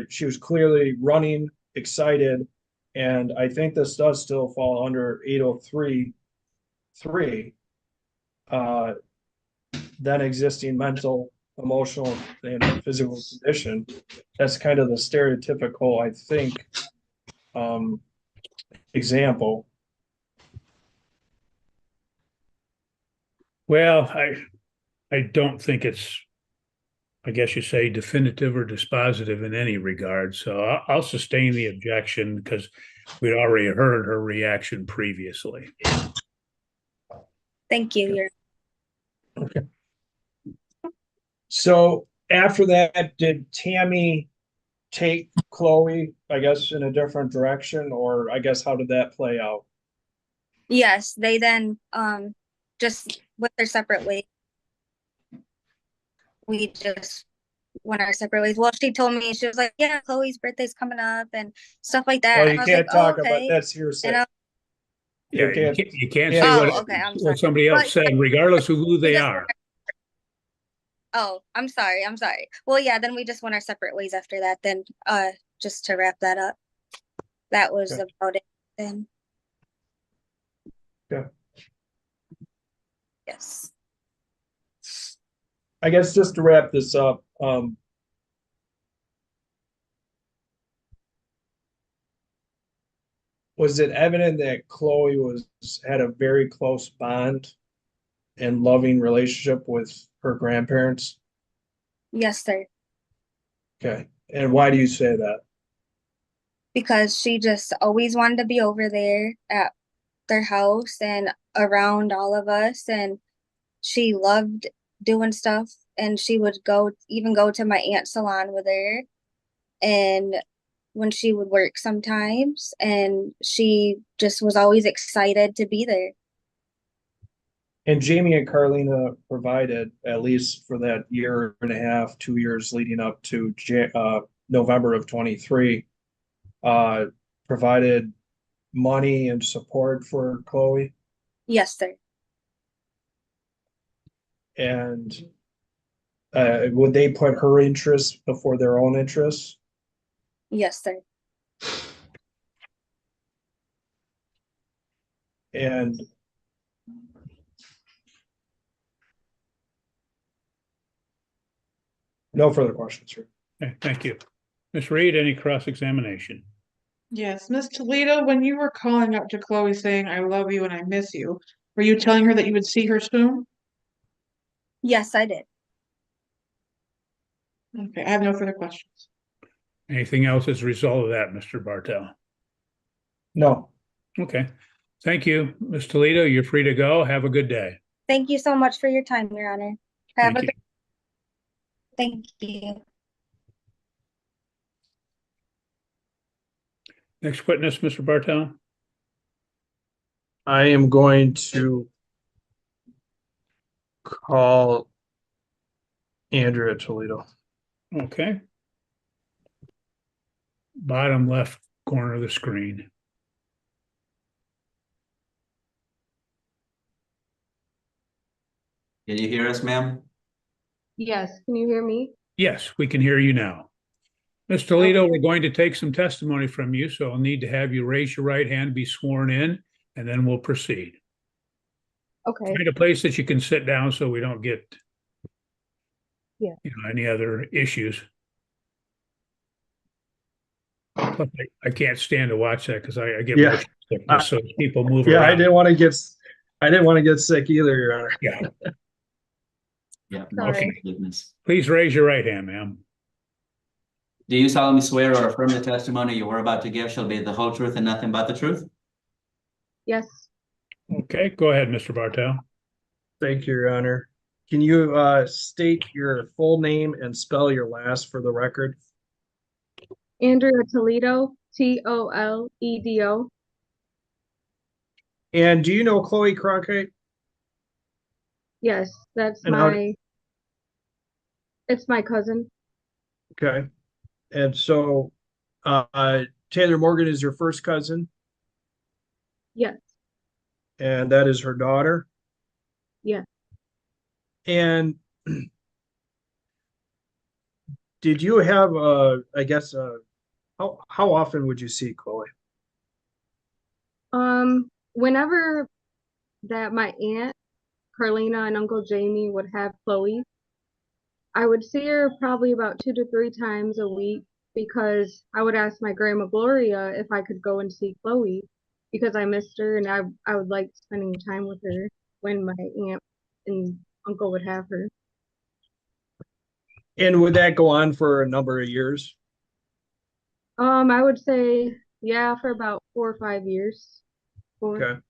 she was clearly running, excited, and I think this does still fall under 803.3. Then existing mental, emotional, and physical condition. That's kind of the stereotypical, I think, example. Well, I don't think it's, I guess you say, definitive or dispositive in any regard. So I'll sustain the objection because we'd already heard her reaction previously. Thank you. You're Okay. So after that, did Tammy take Chloe, I guess, in a different direction, or I guess how did that play out? Yes, they then just went their separate ways. We just went our separate ways. Well, she told me, she was like, "Yeah, Chloe's birthday's coming up," and stuff like that. Well, And you I was like, can't "Oh, talk about okay." that's hearsay. And Yeah, Okay. you can't Yeah. say oh, okay, I'm sorry. what somebody else But said, regardless of who they doesn't are. Oh, I'm sorry. I'm sorry. Well, yeah, then we just went our separate ways after that. Then, just to wrap that up, that was Okay. about it then. Okay. Yes. I guess just to wrap this up, was it evident that Chloe had a very close bond and loving relationship with her grandparents? Yes, sir. Okay. And why do you say that? Because she just always wanted to be over there at their house and around all of us, and she loved doing stuff, and she would go to my aunt's salon with her, and when she would work sometimes, and she just was always excited to be there. And Jamie and Carlina provided, at least for that year and a half, 2 years leading up to November of 23, provided money and support for Chloe. Yes, sir. And would they put her interests before their own interests? Yes, sir. And no further questions, sir. Okay, thank you. Ms. Reed, any cross-examination? Yes, Miss Toledo, when you were calling up to Chloe saying, I love you and I miss you, were you telling her that you would see her soon? Yes, I did. Okay, I have no further questions. Anything else as a result of that, Mr. Bartel? No. Okay. Thank you, Ms. Toledo. You're free to go. Have a good day. Thank you so much for your time, Your Honor. Have Thank a you. good. Thank you. Next witness, Mr. Bartel. I am going to call Andrea Toledo. Okay. Bottom left corner of the screen. Can you hear us, ma'am? Yes, can you hear me? Yes, we can hear you now. Ms. Toledo, we're going to take some testimony from you, so I'll need to have you raise your right hand, be sworn in, and then we'll proceed. Okay, Find a place that you can sit down so we don't get Yeah. any other issues. Plus, I can't stand to watch that because I get Yeah. motion sickness, so people move Yeah, around. I didn't want to get sick either, Your Honor. Yeah, Yeah. Sorry. my goodness. please raise your right hand, ma'am. Do you solemnly swear or affirm the testimony you are about to give shall be the whole truth and nothing but the truth? yes, Okay, go ahead, Mr. Bartel. Thank you, Your Honor. Can you state your full name and spell your last for the record? Andrea Toledo, Toledo. And do you know Chloe Cronkite? Yes, that's And it's my cousin. Okay. And so Taylor Morgan is your first cousin, Yes, and that is her daughter. yes. And did you have how often would you see Chloe? Whenever that my aunt Carlina and Uncle Jamie would have Chloe, I would see her probably about 2 to 3 times a week because I would ask my grandma Gloria if I could go and see Chloe because I missed her and I would like spending time with her when my aunt and uncle would have her. And would that go on for a number of years? I would say yeah, for about 4 or 5 years. 4. Okay.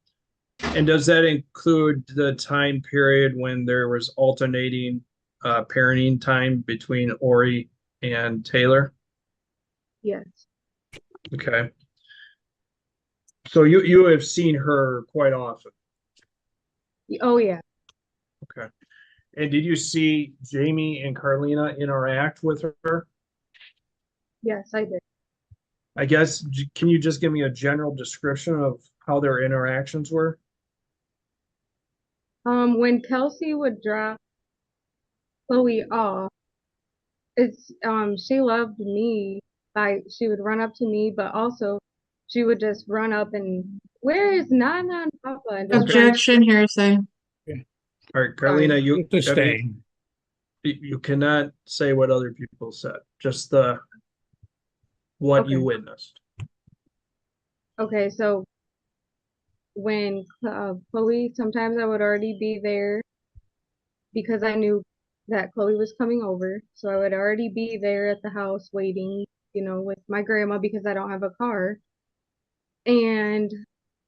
And does that include the time period when there was alternating parenting time between Ori and Taylor? Yes. Okay. So you have seen her quite often. Oh yeah. Okay. And did you see Jamie and Carlina interact with her? Yes, I did. I guess, can you just give me a general description of how their interactions were? When Kelsey would drop Chloe off. It's she loved me. Like she would run up to me, but also she would just run up and where is Nana and Papa and just run. Objection, hearsay. All right, Carlina, you Sustained. you cannot say what other people said, just the what you Okay. witnessed. Okay, so when Chloe, sometimes I would already be there because I knew that Chloe was coming over. So I would already be there at the house waiting, with my grandma because I don't have a car. And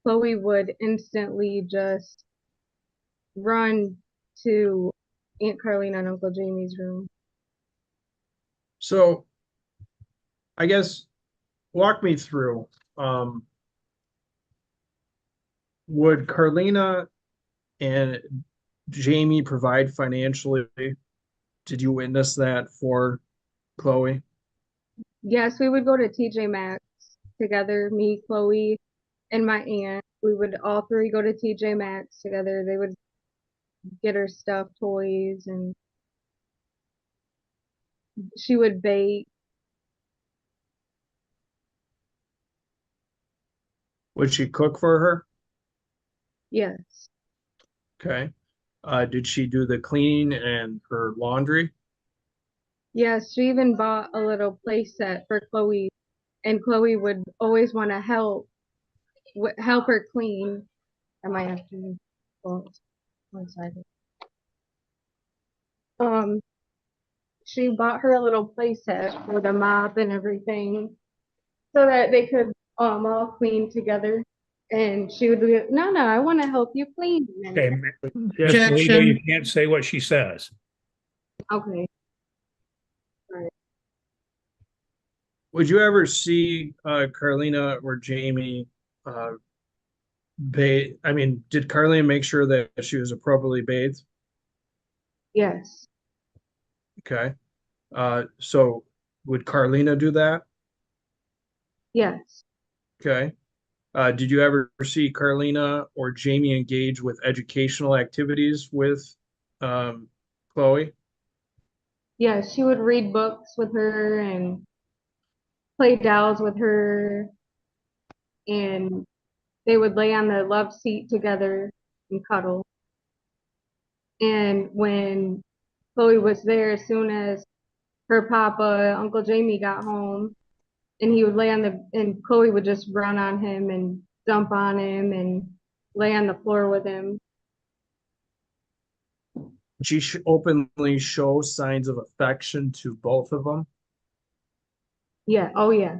Chloe would instantly just run to Aunt Carlina and Uncle Jamie's room. So I guess walk me through. Um, would Carlina and Jamie provide financially? Did you witness that for Chloe? Yes, we would go to TJ Maxx together, me, Chloe, and my aunt. We would all three go to TJ Maxx together. They would get her stuff, toys, and she would bake. Would she cook for her? Yes. Okay. Did she do the cleaning and her laundry? Yes, she even bought a little play set for Chloe, and Chloe would always want to help her clean. I might have to well, one second. Um, she bought her a little play set with a mop and everything, so that they could all clean together. And she would be, no, no, I want to help you clean. Okay, Yes. Miss Toledo, you Objection. can't say what she says. Okay. Would you ever see Carlina or Jamie bathe? I mean, did Carlina make sure that she was appropriately bathed? Yes. Okay. So would Carlina do that? Yes. Okay. Did you ever see Carlina or Jamie engage with educational activities with Chloe? Yes. She would read books with her and play dolls with her, and they would lay on the love seat together and cuddle. And when Chloe was there, as soon as her papa, Uncle Jamie, got home, and he would lay on and Chloe would just run on him and jump on him and lay on the floor with him. She openly show signs of affection to both of them. Yeah. Oh, yeah.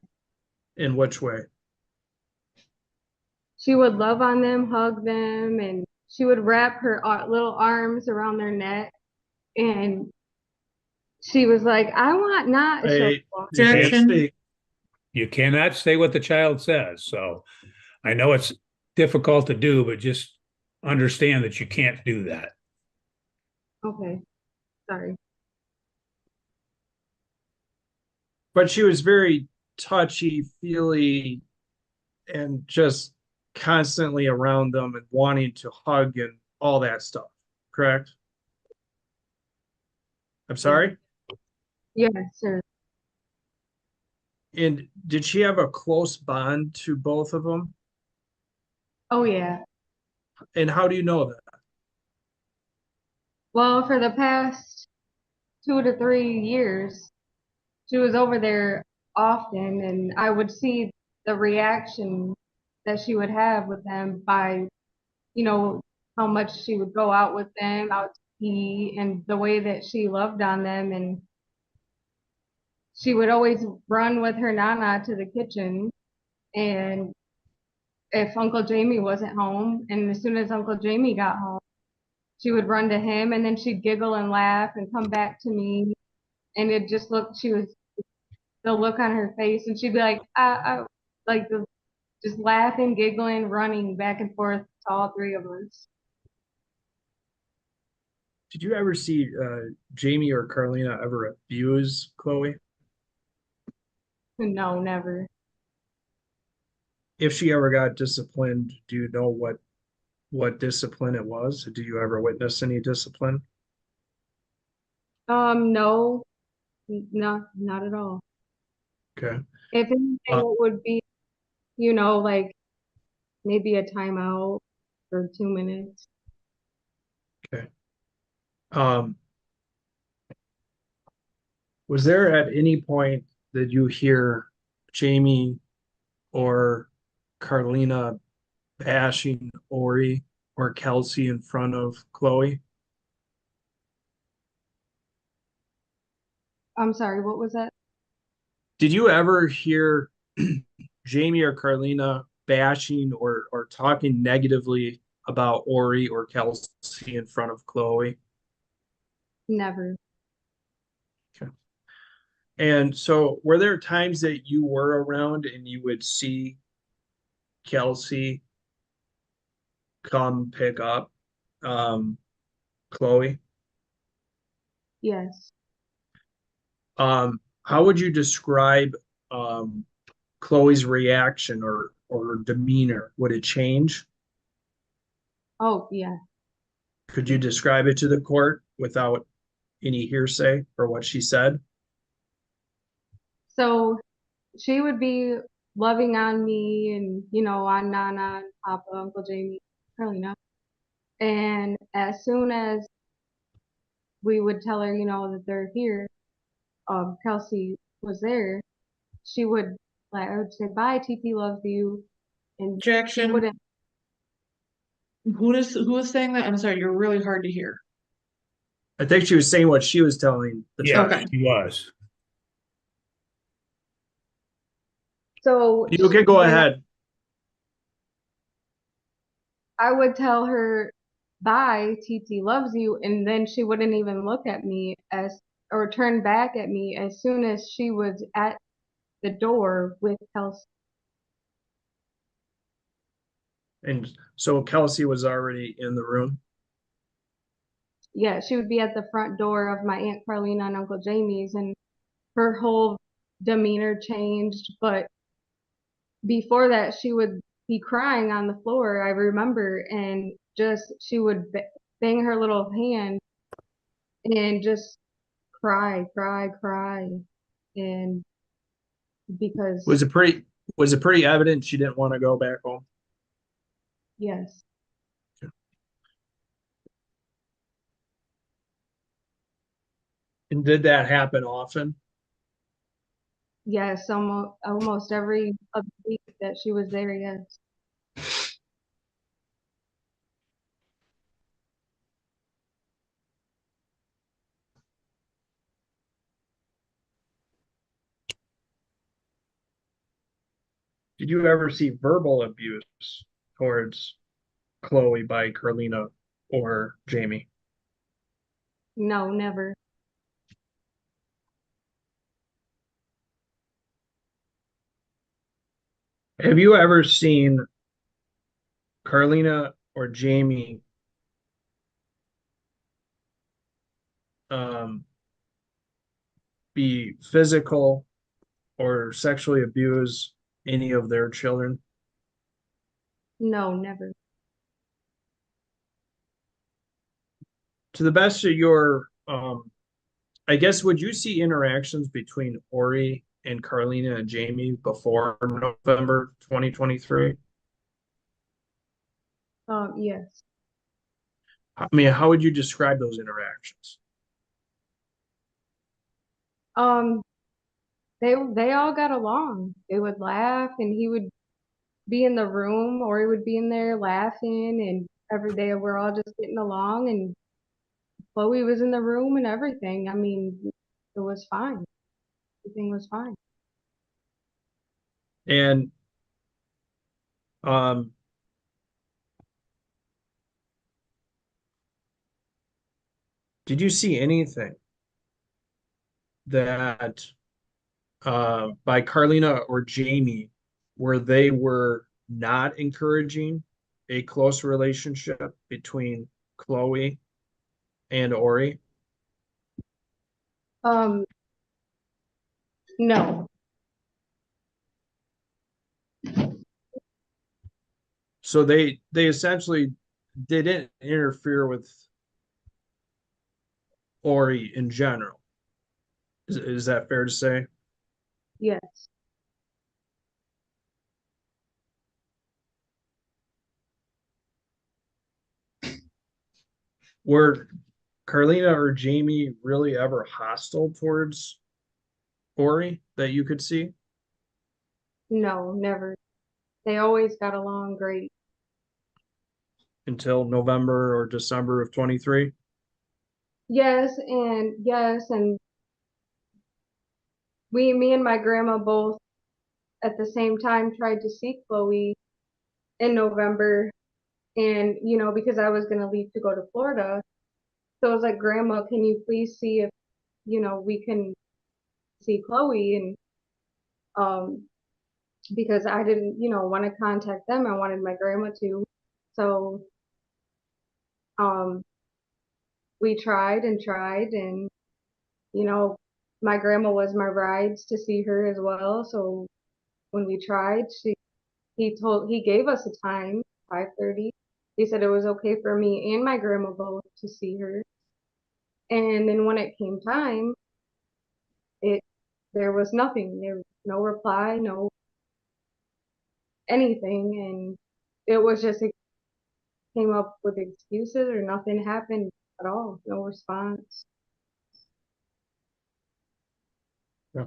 In which way? She would love on them, hug them, and she would wrap her little arms around their neck. And she was like, I want not. I, Objection. You cannot say what the child says. So I know it's difficult to do, but just understand that you can't do that. Okay. Sorry. But she was very touchy, feely, and just constantly around them and wanting to hug and all that stuff. Correct? I'm sorry? Yes, sir. And did she have a close bond to both of them? Oh, yeah. And how do you know that? Well, for the past 2 to 3 years, she was over there often, and I would see the reaction that she would have with them by, how much she would go out with them, out to eat, and the way that she loved on them. And she would always run with her Nana to the kitchen. And if Uncle Jamie wasn't home, and as soon as Uncle Jamie got home, she would run to him, and then she'd giggle and laugh and come back to me. And it just looked, she was the look on her face, and she'd be like, just laughing, giggling, running back and forth to all three of us. Did you ever see Jamie or Carlina ever abuse Chloe? No, never. If she ever got disciplined, do you know what discipline it was? Did you ever witness any discipline? No, not at all. Okay. If anything, Uh, it would be, like maybe a timeout for 2 minutes. okay. Um, was there at any point that you hear Jamie or Carlina bashing Ori or Kelsey in front of Chloe? I'm sorry, what was that? Did you ever hear Jamie or Carlina bashing or talking negatively about Ori or Kelsey in front of Chloe? Never. Okay. And so were there times that you were around and you would see Kelsey come pick up um, Chloe? Yes. How would you describe um, Chloe's reaction or demeanor? Would it change? Oh, yeah. Could you describe it to the court without any hearsay or what she said? So she would be loving on me and, on Nana and Papa, Uncle Jamie, Carolina. And as soon as we would tell her, that they're here, Kelsey was there, she would, like, I would say, bye, TP loves you. And she Jackson, wouldn't, who is saying that? I'm sorry, you're really hard to hear. I think she was saying what she was telling the Yeah, child. Okay. she was. so You can go when ahead. I would tell her, bye, TT loves you, and then she wouldn't even look at me or turn back at me as soon as she was at the door with Kelsey. And so Kelsey was already in the room. Yeah, she would be at the front door of my Aunt Carlina and Uncle Jamie's, and her whole demeanor changed. But before that, she would be crying on the floor, I remember, and just she would bang her little hand and just cry, cry, cry. And because, Was it pretty evident she didn't want to go back home? yes, And did that happen often? yes, almost every other week that she was there, yes. Did you ever see verbal abuse towards Chloe by Carlina or Jamie? No, never. Have you ever seen Carlina or Jamie um, be physical or sexually abuse any of their children? No, never. To the best of your, I guess, would you see interactions between Ori and Carlina and Jamie before November 2023? Yes. I mean, how would you describe those interactions? Um, they all got along. They would laugh, and he would be in the room, or he would be in there laughing, and every day we're all just getting along, and Chloe was in the room and everything. I mean, it was fine. Everything was fine. And um, did you see anything that by Carlina or Jamie where they were not encouraging a close relationship between Chloe and Ori? Um, no. So they essentially didn't interfere with Ori in general. Is that fair to say? Yes. Were Carlina or Jamie really ever hostile towards Ori that you could see? No, never. They always got along great. Until November or December of 23? Yes, and me and my grandma both at the same time tried to see Chloe in November, and because I was gonna leave to go to Florida, so I was like, Grandma, can you please see if we can see Chloe? And because I didn't want to contact them, I wanted my grandma to. So um we tried and tried, and my grandma was my rides to see her as well. So when we tried, he gave us a time, 5:30. He said it was okay for me and my grandma both to see her. And then when it came time, it there was nothing. There was no reply, no anything, and it was just it came up with excuses or nothing happened at all. No response. Yeah.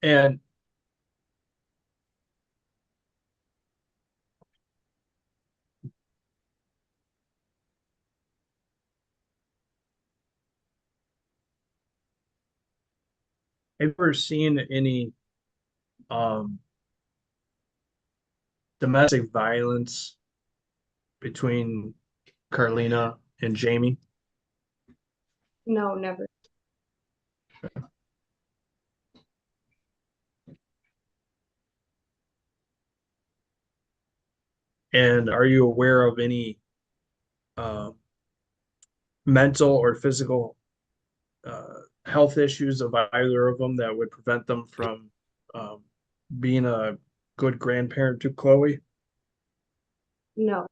And have you ever seen any um domestic violence between Carlina and Jamie? No, never. And are you aware of any uh, mental or physical health issues of either of them that would prevent them from um, being a good grandparent to Chloe? No.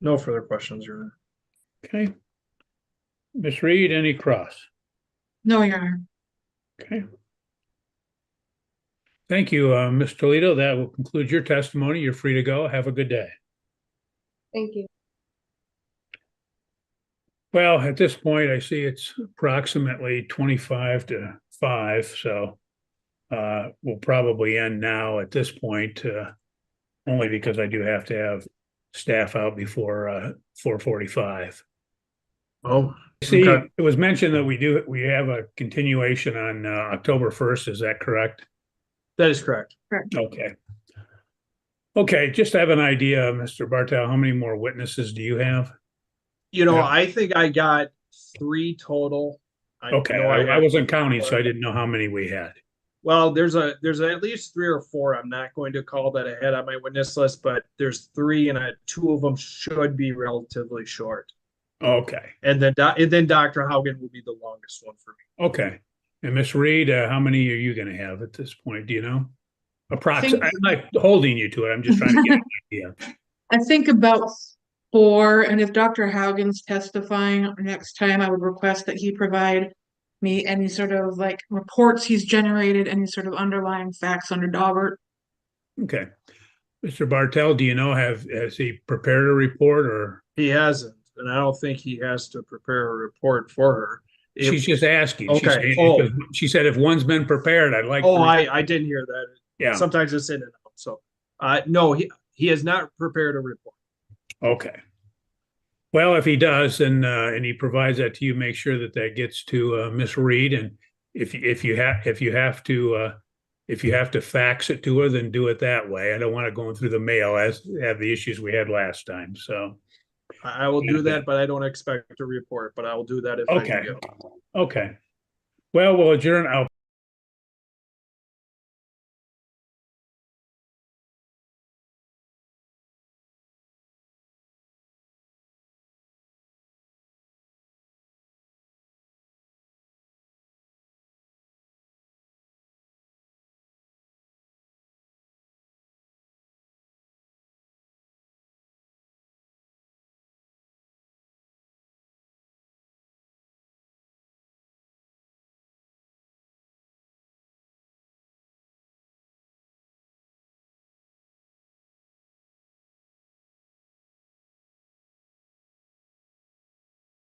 No further questions, Your Honor. Okay. Ms. Reed, any cross? No, Your Honor. Okay. Thank you, Ms. Toledo. That will conclude your testimony. You're free to go. Have a good day. Thank you. Well, at this point, I see it's approximately 25 to 5, so we'll probably end now at this point, only because I do have to have staff out before 4:45. Oh, See, okay. it was mentioned that we have a continuation on October 1st. Is that correct? That is correct. Okay. Okay, just to have an idea, Mr. Bartel, how many more witnesses do you have? Yeah. I think I got 3 total. I Okay, know I have wasn't counting, so 4. I didn't know how many we had. Well, there's at least 3 or 4. I'm not going to call that ahead on my witness list, but there's 3, and 2 of them should be relatively short. Okay, And then Dr. Haugen will be the longest one for me. okay. And Miss Reed, how many are you going to have at this point? Do you know? Approximately. I'm not holding you to it. I'm just trying to get an idea. I think about 4, and if Dr. Haugen's testifying next time, I would request that he provide me any sort of like reports he's generated, any sort of underlying facts under Daubert. Okay. Mr. Bartel, do you know, has he prepared a report or? He hasn't, and I don't think he has to prepare a report for her. She's just asking. Okay. She said if one's been prepared, I'd like. I didn't hear that. Yeah. Sometimes it's in and out. So, no, he has not prepared a report. Okay. Well, if he does, and he provides that to you, make sure that gets to Miss Reed. And if you have to fax it to her, then do it that way. I don't want it going through the mail as have the issues we had last time. So I will do that, but I don't expect a report. But I will do that if I okay. do. Okay. Well, we'll adjourn. I'll